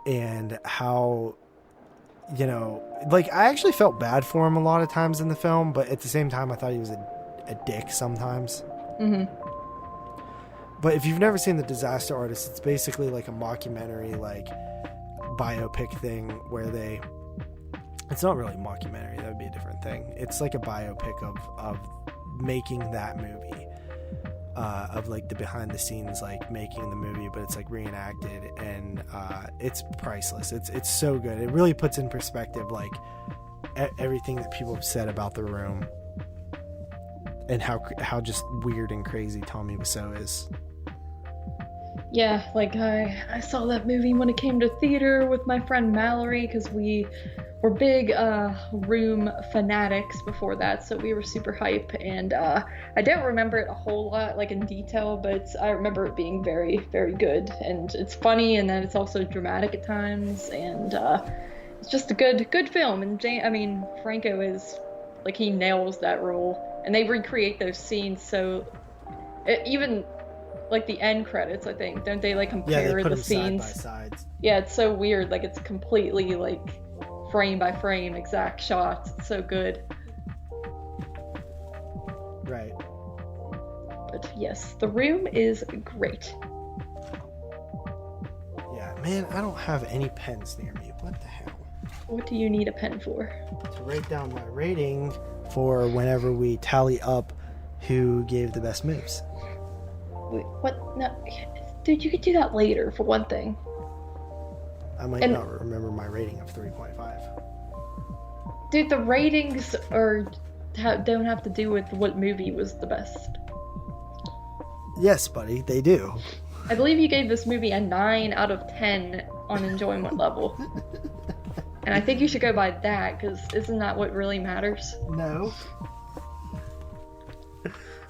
and how like I actually felt bad for him a lot of times in the film, but at the same time I thought he was a dick sometimes. Mm-hmm. But if you've never seen The Disaster Artist, it's basically like a mockumentary, like biopic thing where it's not really a mockumentary, that would be a different thing. It's like a biopic of making that movie, of like the behind the scenes, like making the movie, but it's like reenacted, and it's priceless. It's so good. It really puts in perspective like everything that people have said about The Room, and how just weird and crazy Tommy Wiseau is. Yeah, like I saw that movie when it came to theater with my friend Mallory, because we were big Room fanatics before that, so we were super hype, and I don't remember it a whole lot like in detail, but I remember it being very, very good, and it's funny, and then it's also dramatic at times, and it's just a good film. And Franco is like, he nails that role, and they recreate those scenes, so even like the end credits, I think, don't they like compare the scenes side by side. Yeah, it's so weird, like it's completely like frame by frame exact shots. It's so good. Right. But yes, The Room is great. Yeah, man, I don't have any pens near me. What the hell? What do you need a pen for? To write down my rating for whenever we tally up who gave the best moves. Wait, what? No, dude, you could do that later, for one thing. I might not remember my rating of 3.5. Dude, the ratings don't have to do with what movie was the best. Yes, buddy, they do. I believe you gave this movie a 9 out of 10 on enjoyment level. And I think you should go by that, because isn't that what really matters? No.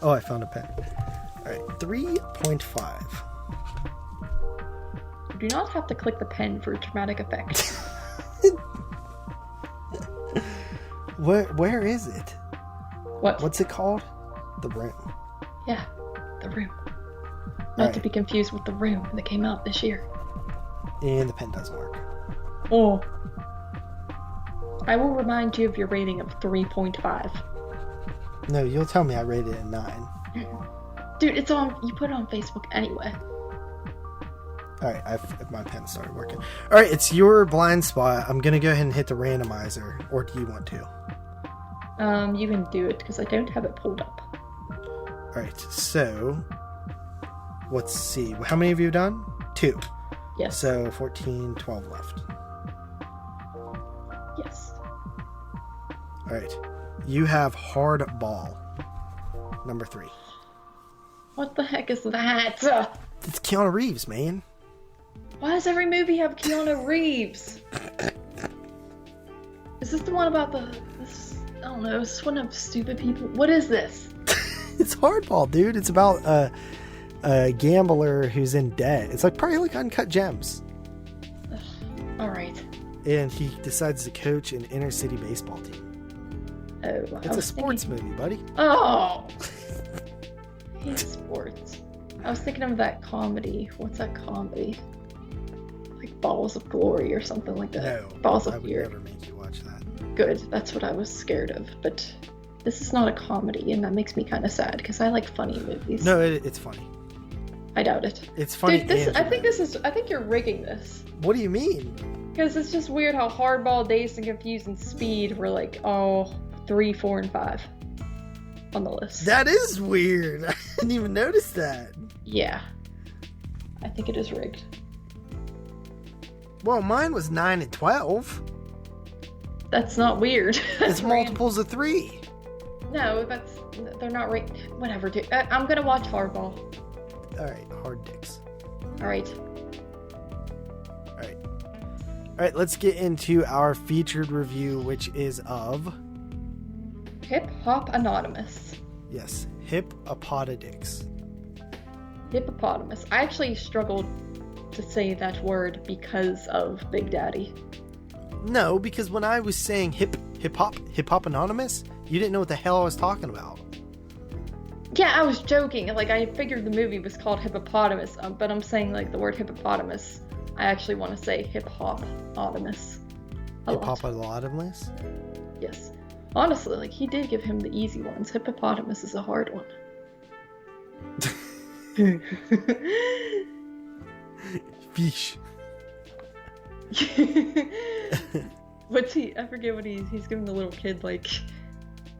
Oh, I found a pen. Alright, 3.5. You do not have to click the pen for dramatic effect. Where is it? What? What's it called? The Room. Yeah, The Room. Not to Right. be confused with The Room that came out this year. And the pen doesn't work. Oh. I will remind you of your rating of 3.5. No, you'll tell me I rated it a 9. Dude, it's on. You put it on Facebook anyway. Alright, my pen started working. Alright, it's your blind spot. I'm gonna go ahead and hit the randomizer. Or do you want to? You can do it because I don't have it pulled up. Alright, so let's see. How many have you done? 2. Yes. So 14, 12 left. Yes. Alright. You have Hardball. Number 3. What the heck is that? It's Keanu Reeves, man. Why does every movie have Keanu Reeves? Is this the one about this? I don't know. Is this one of stupid people? What is this? It's Hardball, dude. It's about a gambler who's in debt. It's like probably like Uncut Gems. All right. And he decides to coach an inner city baseball team. Oh, It's a sports movie, buddy. Oh. I hate sports. I was thinking of that comedy. What's that comedy? Like Balls of Glory or something like that. No, Balls I of would Fear. never make you watch that. Good. That's what I was scared of. But this is not a comedy, and that makes me kind of sad because I like funny movies. No, it's funny. I doubt it. It's funny. Dude, I think you're rigging this. What do you mean? Because it's just weird how Hardball, Dazed and Confused, and Speed were like, 3, 4, and 5 on the list. That is weird. I didn't even notice that. Yeah. I think it is rigged. Well, mine was 9 and 12. That's not weird. It's multiples of 3. No, they're not rigged. Whatever, dude. I'm gonna watch Hardball. Alright, hard dicks. Alright. Alright, let's get into our featured review, which is of... Hip Hop Anonymous. Yes, Hippopotamus. Hippopotamus. I actually struggled to say that word because of Big Daddy. No, because when I was saying hip-hop anonymous, you didn't know what the hell I was talking about. Yeah, I was joking. Like, I figured the movie was called Hippopotamus, but I'm saying, like, the word hippopotamus. I actually want to say hip-hop-otamus. Hippopotamus? Yes. Honestly, like, he did give him the easy ones. Hippopotamus is a hard one. Fish. What's he? I forget what he's giving the little kid, like,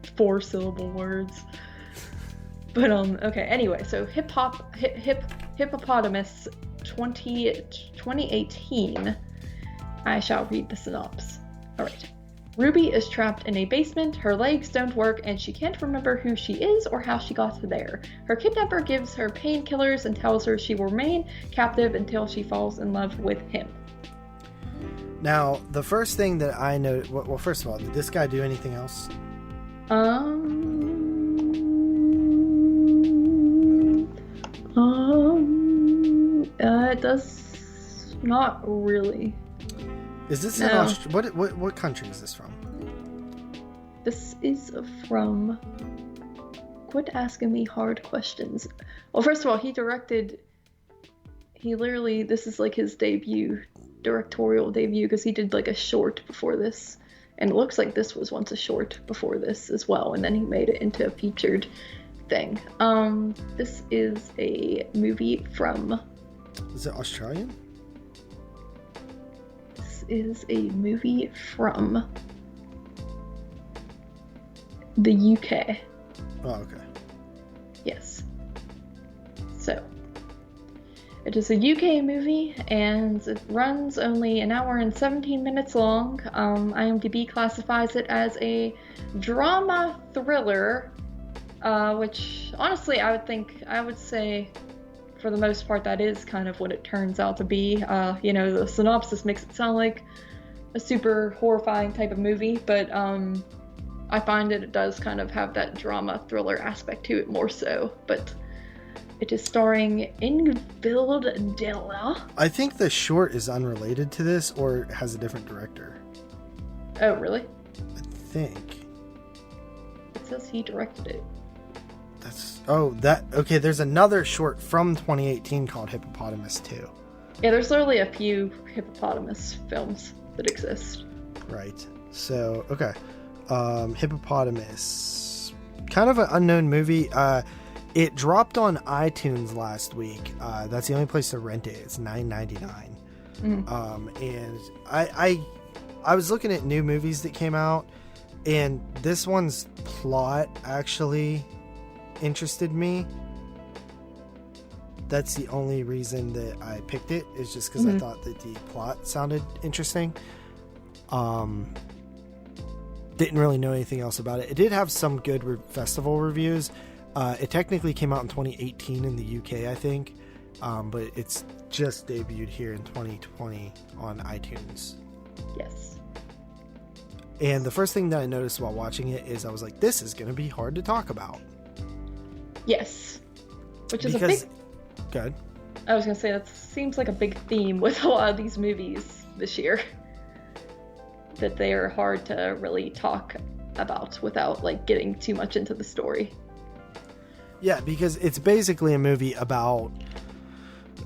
4-syllable words. But, okay, anyway, so Hippopotamus 2018. I shall read the synopsis. Alright. Ruby is trapped in a basement, her legs don't work, and she can't remember who she is or how she got there. Her kidnapper gives her painkillers and tells her she will remain captive until she falls in love with him. Now, the first thing that I know... Well, first of all, did this guy do anything else? It does not really. Is this No. in Australia? What country is this from? This is from... Quit asking me hard questions. Well, first of all, this is like his directorial debut, because he did like a short before this. And it looks like this was once a short before this as well, and then he made it into a featured thing. This is a movie from... Is it Australian? This is a movie from the UK. Oh, okay. Yes. So, it is a UK movie, and it runs only an hour and 17 minutes long. IMDb classifies it as a drama thriller, which honestly I would say for the most part that is kind of what it turns out to be. The synopsis makes it sound like a super horrifying type of movie, but I find that it does kind of have that drama thriller aspect to it more so. But It is starring Ingvild Della. I think the short is unrelated to this or has a different director. Oh, really? I think. It says he directed it. Okay, there's another short from 2018 called Hippopotamus too. Yeah, there's literally a few Hippopotamus films that exist. Right. So, okay. Hippopotamus. Kind of an unknown movie. It dropped on iTunes last week. That's the only place to rent it. It's $9.99. Mm-hmm. And I was looking at new movies that came out, and this one's plot actually interested me. That's the only reason that I picked it, is just because I thought that the plot sounded interesting. Didn't really know anything else about it. It did have some good festival reviews. It technically came out in 2018 in the UK, I think, but it's just debuted here in 2020 on iTunes. Yes. And the first thing that I noticed while watching it is I was like, this is going to be hard to talk about. Yes. Which is a big... Good. I was going to say, that seems like a big theme with a lot of these movies this year. That they are hard to really talk about without, like, getting too much into the story. Yeah, because it's basically a movie about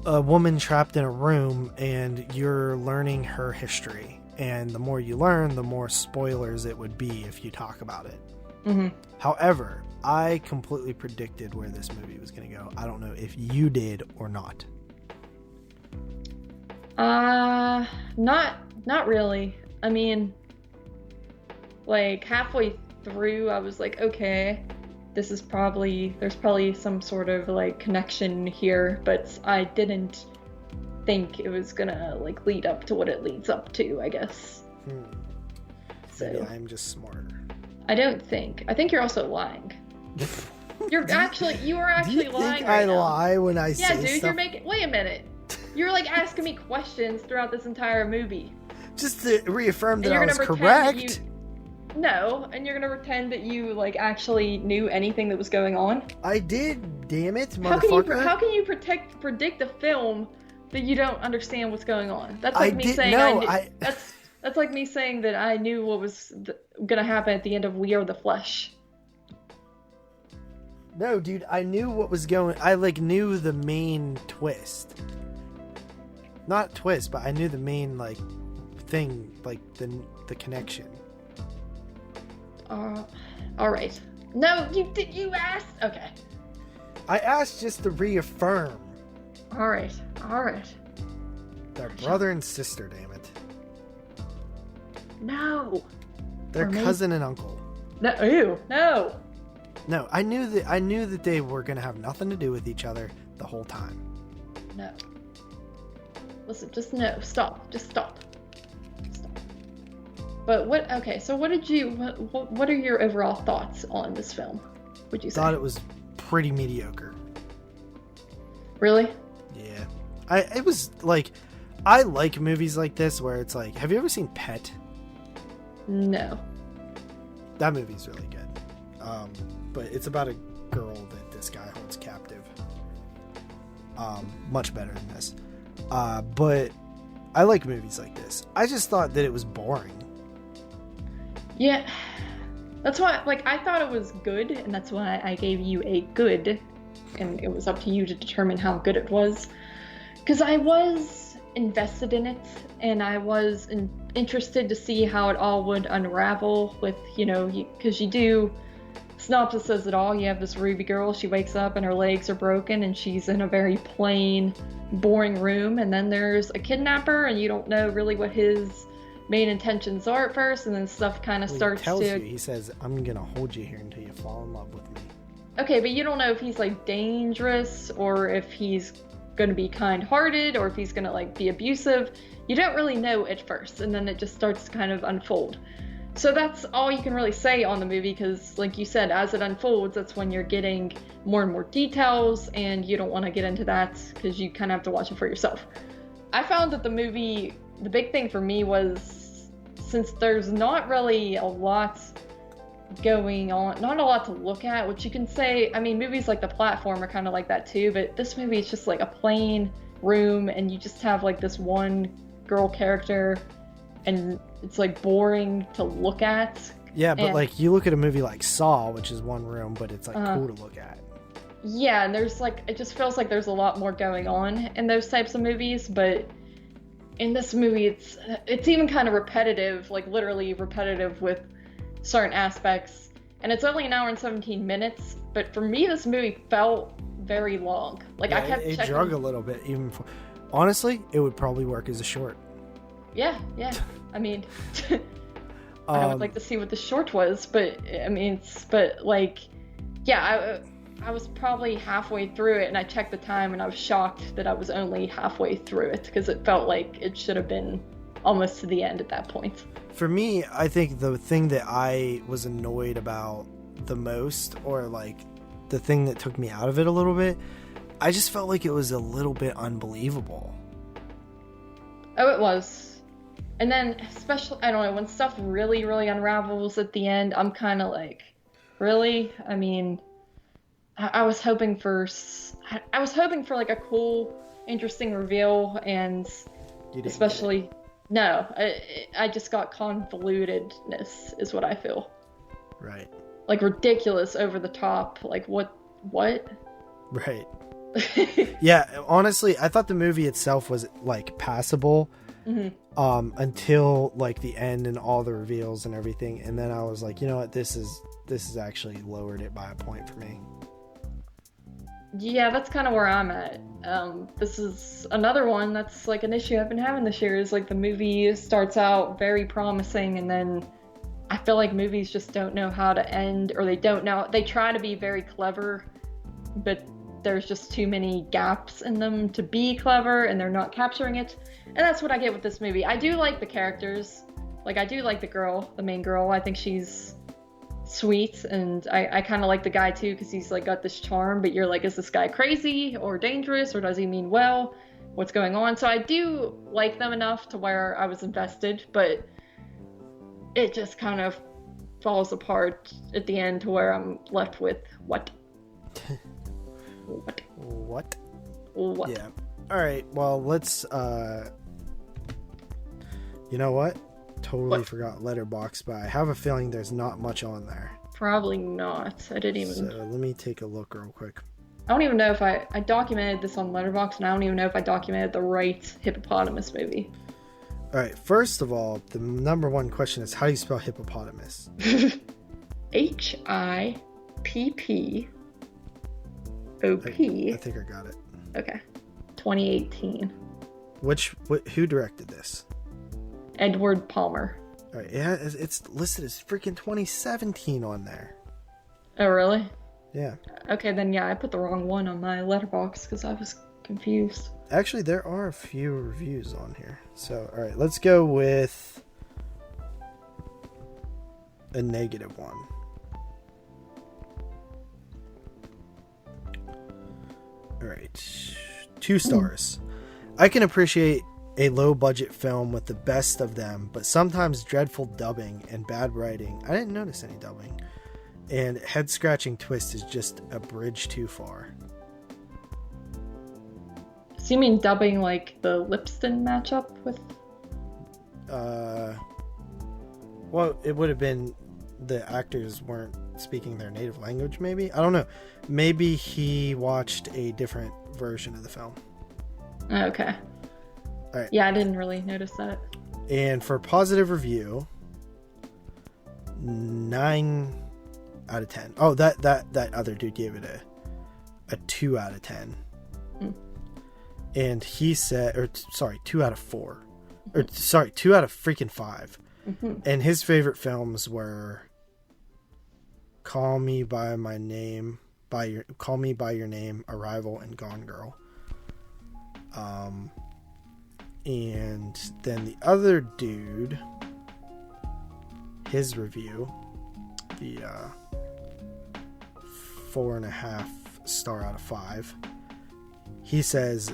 a woman trapped in a room and you're learning her history. And the more you learn, the more spoilers it would be if you talk about it. Mm-hmm. However, I completely predicted where this movie was going to go. I don't know if you did or not. Not really. I mean, like, halfway through, I was like, okay, there's probably some sort of, like, connection here, but I didn't think it was gonna, like, lead up to what it leads up to, I guess. So maybe I'm just smarter. I think you're also lying. You were actually do you lying think right I now. lie when I say Yeah, dude, stuff? wait a minute. You're, like, asking me questions throughout this entire movie. Just to reaffirm that I was correct. And you're gonna pretend that you, like, actually knew anything that was going on? I did, damn it, motherfucker. How can you predict a film that you don't understand what's going on? That's like that's like me saying that I knew what was gonna happen at the end of We Are the Flesh. No, dude, I knew what was going. I, like, knew the main twist. Not twist, but I knew the main, like, thing, like the connection. All right. No, you asked. Okay. I asked just to reaffirm. All right. They're brother and sister, damn it. No. They're cousin and uncle. No. Ew. No. No, I knew that they were gonna have nothing to do with each other the whole time. No. Listen, just no. Stop. Just stop. But what are your overall thoughts on this film, would you say? I thought it was pretty mediocre. Really? Yeah. It was like, I like movies like this where it's like, have you ever seen Pet? No. That movie's really good. But it's about a girl that this guy holds captive. Much better than this. But I like movies like this. I just thought that it was boring. Yeah, that's why, like, I thought it was good, and that's why I gave you a good, and it was up to you to determine how good it was, because I was invested in it, and I was interested to see how it all would unravel with, because you do, synopsis says it all. You have this Ruby girl, she wakes up and her legs are broken, and she's in a very plain, boring room, and then there's a kidnapper, and you don't know really what his main intentions are at first, and then stuff kind of starts to... He says, I'm gonna hold you here until you fall in love with me. Okay, but you don't know if he's, like, dangerous, or if he's gonna be kind-hearted, or if he's gonna, like, be abusive. You don't really know at first, and then it just starts to kind of unfold. So that's all you can really say on the movie, because, like you said, as it unfolds, that's when you're getting more and more details, and you don't want to get into that, because you kind of have to watch it for yourself. I found that the movie, the big thing for me was, since there's not really a lot going on, not a lot to look at, which you can say, I mean, movies like The Platform are kind of like that too, but this movie is just like a plain room and you just have like this one girl character and it's like boring to look at. Yeah, but like you look at a movie like Saw, which is one room, but it's like cool to look at. Yeah, and there's like, it just feels like there's a lot more going on in those types of movies, but in this movie it's even kind of repetitive, like literally repetitive with certain aspects, and it's only an hour and 17 minutes, but for me this movie felt very long. Like, yeah, I kept checking. It drug a little bit, even for, honestly, it would probably work as a short. Yeah. I mean, I would like to see what the short was, but I mean, I was probably halfway through it, and I checked the time, and I was shocked that I was only halfway through it, because it felt like it should have been almost to the end at that point. For me, I think the thing that I was annoyed about the most, or like the thing that took me out of it a little bit, I just felt like it was a little bit unbelievable. Oh, it was. And then, especially, I don't know, when stuff really, really unravels at the end, I'm kind of like, really? I mean, I was hoping for like a cool, interesting reveal, and especially, no, I just got convolutedness is what I feel. Right. Like ridiculous, over the top, like what? Right. Yeah, honestly, I thought the movie itself was like passable, until like the end and all the reveals and everything, and then I was like, you know what, this is actually lowered it by a point for me. Yeah, that's kind of where I'm at. This is another one that's like an issue I've been having this year, is like the movie starts out very promising, and then I feel like movies just don't know how to end, or they try to be very clever, but there's just too many gaps in them to be clever, and they're not capturing it. And that's what I get with this movie. I do like the characters. Like, I do like the main girl. I think she's sweet, and I kind of like the guy too, because he's like got this charm, but you're like, is this guy crazy or dangerous, or does he mean well? What's going on? So I do like them enough to where I was invested, but it just kind of falls apart at the end to where I'm left with what? What? Yeah. All right. Well, let's. You know what? Totally forgot Letterbox, but I have a feeling there's not much on there. Probably not. I didn't even. So let me take a look real quick. I don't even know if I documented this on Letterbox, and I don't even know if I documented the right Hippopotamus movie. All right. First of all, the number one question is, how do you spell hippopotamus? Hippop. I think I got it. Okay. 2018. Who directed this? Edward Palmer. All right, yeah, it's listed as freaking 2017 on there. Oh, really? Yeah. Okay, then yeah, I put the wrong one on my Letterbox because I was confused. Actually, there are a few reviews on here. So, all right, let's go with a negative one. All right, 2 stars. I can appreciate a low-budget film with the best of them, but sometimes dreadful dubbing and bad writing. I didn't notice any dubbing. And head-scratching twist is just a bridge too far. So you mean dubbing like the Lipston matchup with? Well, it would have been the actors weren't speaking their native language, maybe? I don't know. Maybe he watched a different version of the film. Okay. All right. Yeah, I didn't really notice that. And for positive review, 9 out of 10. Oh, that other dude gave it a 2 out of 10. And he said, 2 out of 4. Or 2 out of freaking 5. And his favorite films were Call Me by Your Name, Arrival, and Gone Girl. And then the other dude, his review, the 4.5 star out of 5, he says,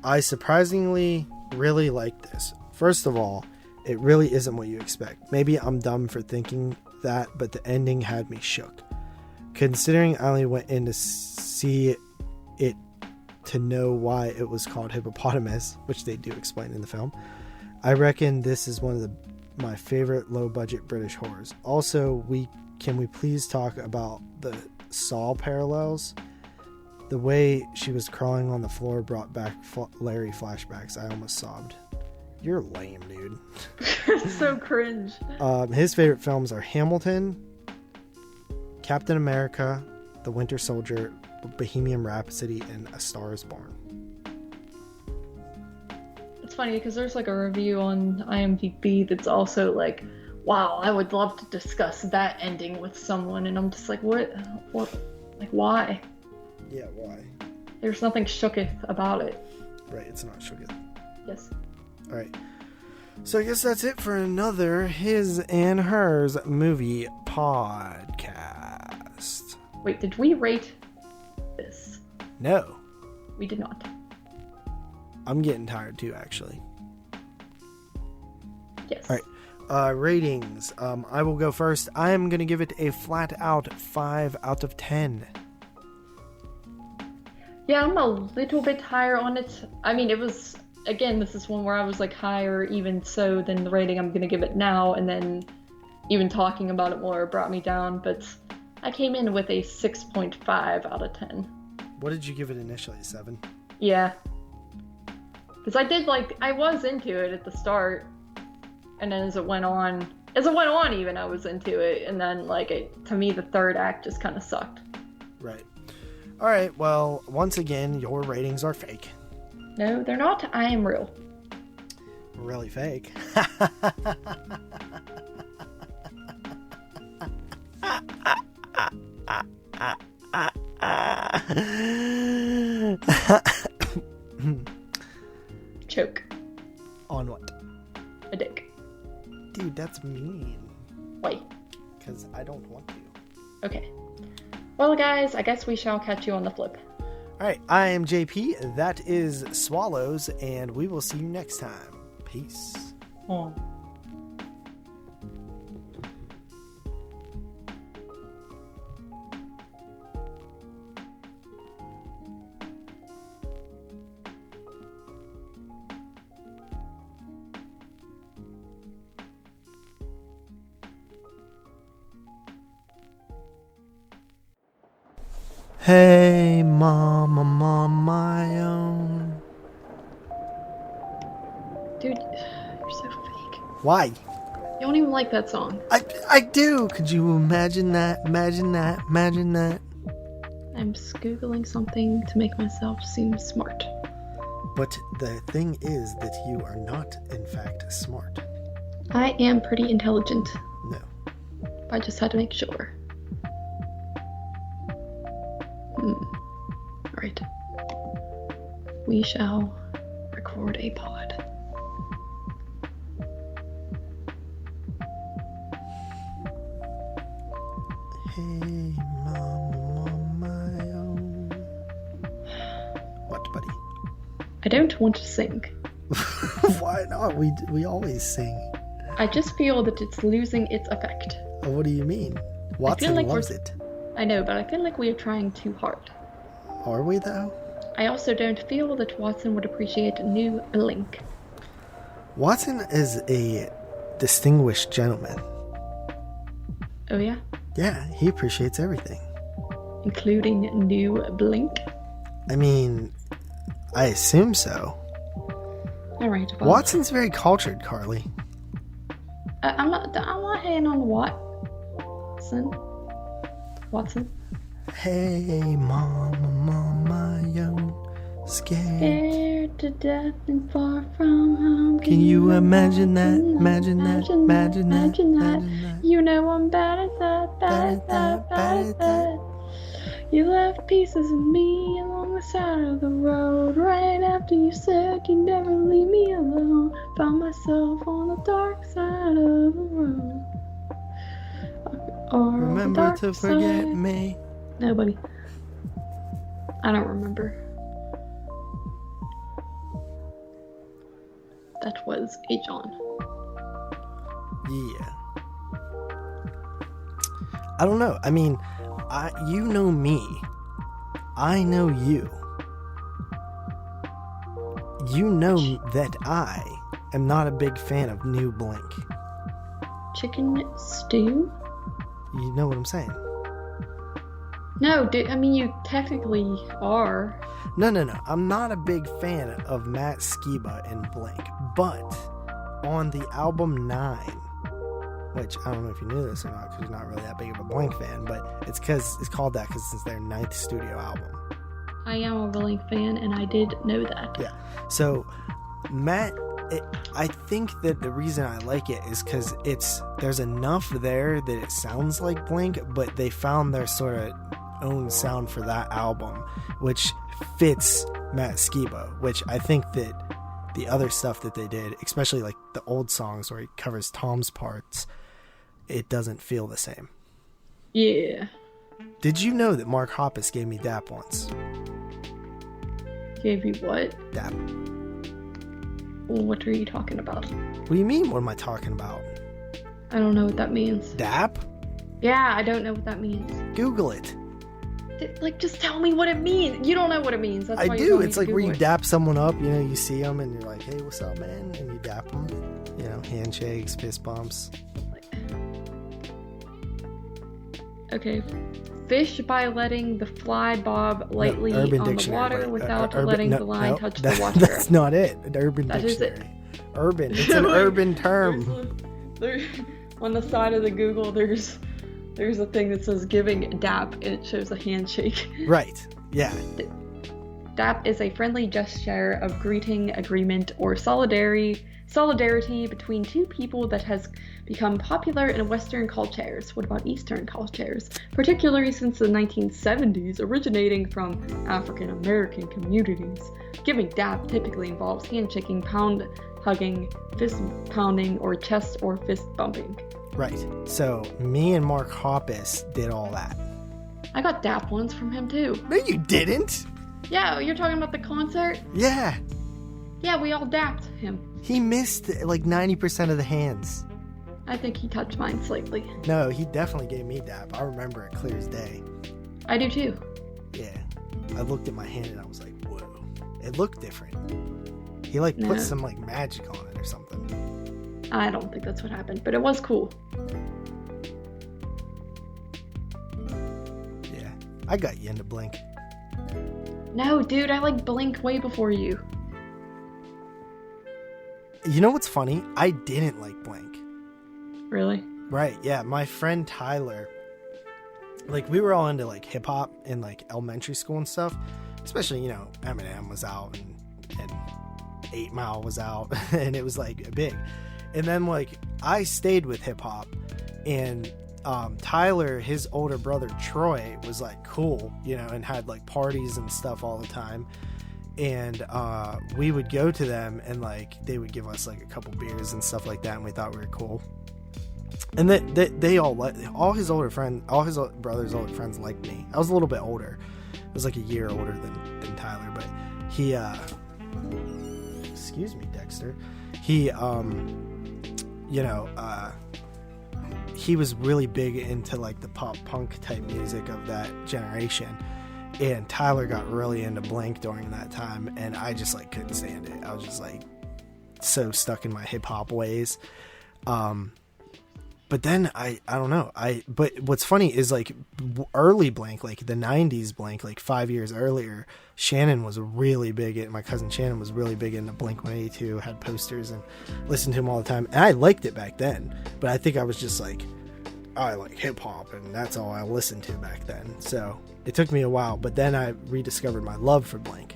I surprisingly really like this. First of all, it really isn't what you expect. Maybe I'm dumb for thinking that, but the ending had me shook. Considering I only went in to see it to know why it was called Hippopotamus, which they do explain in the film, I reckon this is one of my favorite low-budget British horrors. Also, can we please talk about the Saw parallels? The way she was crawling on the floor brought back Larry flashbacks. I almost sobbed. You're lame, dude. So cringe. His favorite films are Hamilton, Captain America, The Winter Soldier, Bohemian Rhapsody, and A Star is Born. It's funny because there's like a review on IMDb that's also like, wow, I would love to discuss that ending with someone, and I'm just like, what, like, why? Yeah, why? There's nothing shooketh about it. Right, it's not shooketh. Yes. All right. So I guess that's it for another His and Hers movie podcast. Wait, did we rate this? No. We did not. I'm getting tired too, actually. Yes. All right. Ratings. I will go first. I am going to give it a flat out 5 out of 10. Yeah, I'm a little bit higher on it. I mean, it was, again, this is one where I was like higher even so than the rating I'm going to give it now, and then even talking about it more brought me down, but I came in with a 6.5 out of 10. What did you give it initially? 7? Yeah. Because I was into it at the start, and then as it went on even, I was into it, and then to me the third act just kind of sucked. Right. All right, well, once again, your ratings are fake. No, they're not. I am real. Really fake. Choke. On what? A dick. Dude, that's mean. Why? Because I don't want to. Okay. Well, guys, I guess we shall catch you on the flip. All right, I am JP. That is Swallows, and we will see you next time. Peace. Oh. Hey, mama, my own. Dude, you're so fake. Why? You don't even like that song. I do. Could you imagine that? Imagine that. Imagine that. I'm Googling something to make myself seem smart. But the thing is that you are not, in fact, smart. I am pretty intelligent. No. I just had to make sure. Alright. We shall record a pod. Hey, mama, my own. What, buddy? I don't want to sing. Why not? We always sing. I just feel that it's losing its effect. What do you mean? Watson loves it. I know, but I feel like we are trying too hard. Are we, though? I also don't feel that Watson would appreciate a new blink. Watson is a distinguished gentleman. Oh yeah? Yeah, he appreciates everything. Including new blink? I mean, I assume so. Alright, well, Watson's very cultured, Carly. I'm not hating on Watson. Hey, mama, yo, Scared to death and far from home. Can you imagine that? Imagine that? Imagine that? You know I'm bad at that, bad at that. You left pieces of me along the side of the road. Right after you said you'd never leave me alone. Found myself on the dark side of the road. Or Remember to forget me. Nobody. I don't remember. That was a John. Yeah. I don't know. I mean, you know me. I know you. You know that I am not a big fan of new Blink. Chicken stew? You know what I'm saying? No, I mean, you technically are. No. I'm not a big fan of Matt Skiba and Blink. But on the album 9, which I don't know if you knew this or not, because you're not really that big of a Blink fan, but it's called that because it's their 9th studio album. I am a Blink fan, and I did know that. Yeah. So, Matt, I think that the reason I like it is because there's enough there that it sounds like Blink, but they found their sort of own sound for that album, which fits Matt Skiba, which I think that the other stuff that they did, especially like the old songs where he covers Tom's parts, it doesn't feel the same. Yeah. Did you know that Mark Hoppus gave me DAP once? Gave you what? DAP. What are you talking about? What do you mean, what am I talking about? I don't know what that means. DAP? Yeah, I don't know what that means. Google it. Like, just tell me what it means. You don't know what it means. That's why I do. It's like where you dap someone up, you know, you see them and you're like, hey, what's up, man? And you dap them. You know, handshakes, fist bumps. Okay. Fish by letting the fly bob lightly on the water without letting the line touch the water. That's not it. An Urban Dictionary. Urban. It's an urban term. On the side of the Google, there's a thing that says giving DAP, and it shows a handshake. Right. Yeah. DAP is a friendly gesture of greeting, agreement, or solidarity between two people that has become popular in Western cultures. What about Eastern cultures? Particularly since the 1970s, originating from African American communities. Giving DAP typically involves handshaking, pound hugging, fist pounding, or chest or fist bumping. Right. So me and Mark Hoppus did all that. I got DAP once from him too. No, you didn't. Yeah, you're talking about the concert? Yeah. Yeah, we all dapped him. He missed like 90% of the hands. I think he touched mine slightly. No, he definitely gave me DAP. I remember it clear as day. I do too. Yeah. I looked at my hand and I was like, whoa. It looked different. He like put some like magic on it or something. I don't think that's what happened, but it was cool. Yeah. I got you into Blink. No, dude, I like Blink way before you. You know what's funny? I didn't like Blink. Really? Right, yeah. My friend Tyler, like, we were all into, like, hip-hop in, like, elementary school and stuff. Especially, you know, Eminem was out and 8 Mile was out. And it was, like, big. And then, like, I stayed with hip-hop. And Tyler, his older brother, Troy, was, like, cool, you know, and had, like, parties and stuff all the time. And we would go to them and like they would give us like a couple beers and stuff like that, and we thought we were cool. And they all his older friends, all his brother's older friends liked me. I was a little bit older. I was like a year older than Tyler, but he excuse me, Dexter. He you know, he was really big into like the pop punk type music of that generation. And Tyler got really into Blink during that time, and I just like couldn't stand it. I was just like so stuck in my hip hop ways. But then I don't know. But what's funny is like early Blink, like the 90s Blink, like 5 years earlier, Shannon was really big. My cousin Shannon was really big into Blink 182, had posters and listened to him all the time. And I liked it back then, but I think I was just like, I like hip hop, and that's all I listened to back then. So it took me a while, but then I rediscovered my love for Blink.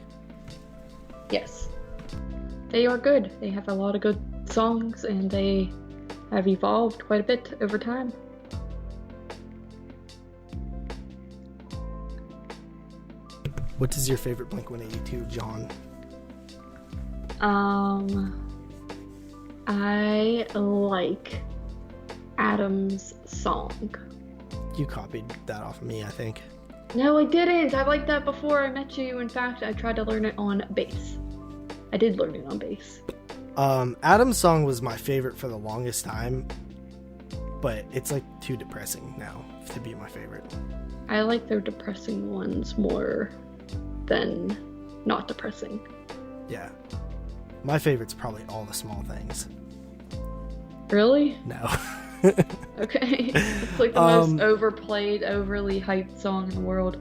Yes. They are good. They have a lot of good songs, and they have evolved quite a bit over time. What is your favorite Blink 182, John? I like Adam's song. You copied that off of me, I think. No, I didn't. I liked that before I met you. In fact, I tried to learn it on bass. I did learn it on bass. Adam's song was my favorite for the longest time. but it's like too depressing now to be my favorite. I like their depressing ones more than not depressing. Yeah. My favorite's probably All the Small Things. Really? No. Okay. It's like the most overplayed, overly hyped song in the world.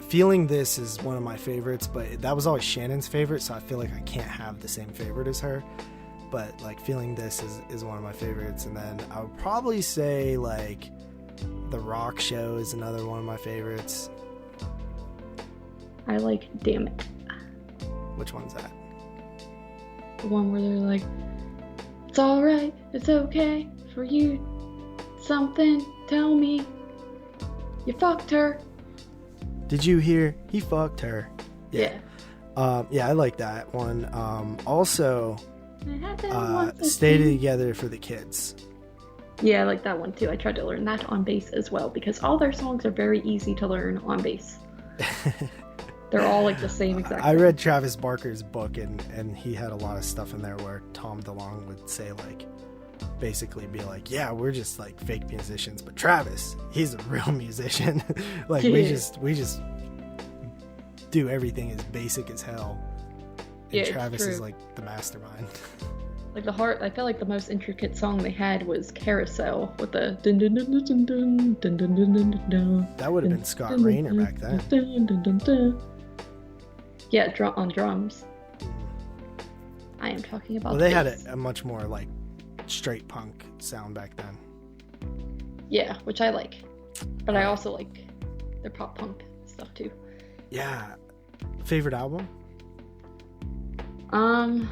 Feeling This is one of my favorites, but that was always Shannon's favorite, so I feel like I can't have the same favorite as her. But like Feeling This is one of my favorites. And then I would probably say like The Rock Show is another one of my favorites. I like Damn It. Which one's that? The one where they're like, it's alright, it's okay for you. Something, tell me. You fucked her. Did you hear? He fucked her. Yeah. Yeah, I like that one. Also, Stay Together for the Kids. Yeah, I like that one too. I tried to learn that on bass as well because all their songs are very easy to learn on bass. They're all like the same exact I read Travis Barker's book and he had a lot of stuff in there where Tom DeLonge would say like, basically be like, yeah, we're just like fake musicians, but Travis, he's a real musician. Like we just do everything as basic as hell. And yeah, Travis is like the mastermind. Like I feel like the most intricate song they had was Carousel with the dun dun dun dun dun dun dun dun dun dun. That would have been Scott Rayner back then. Yeah, on drums. I am talking about. Well, they had a much more like straight punk sound back then. Yeah, which I like, but I also like their pop punk stuff too. Yeah. Favorite album? I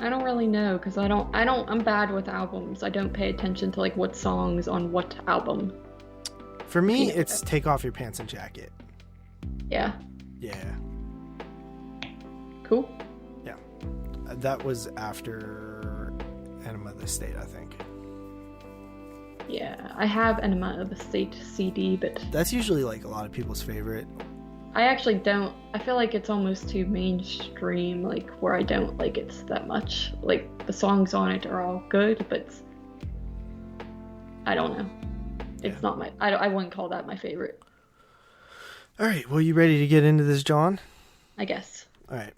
don't really know because I'm bad with albums. I don't pay attention to like what songs on what album. For me, it's Take Off Your Pants and Jacket. Yeah. Yeah. Cool. Yeah. That was after Enema of the State, I think. Yeah, I have Enema of the State CD, but that's usually like a lot of people's favorite. I actually don't. I feel like it's almost too mainstream, like where I don't like it that much. Like the songs on it are all good, but I don't know. It's not my. I wouldn't call that my favorite. All right. Well, you ready to get into this, John? I guess. All right.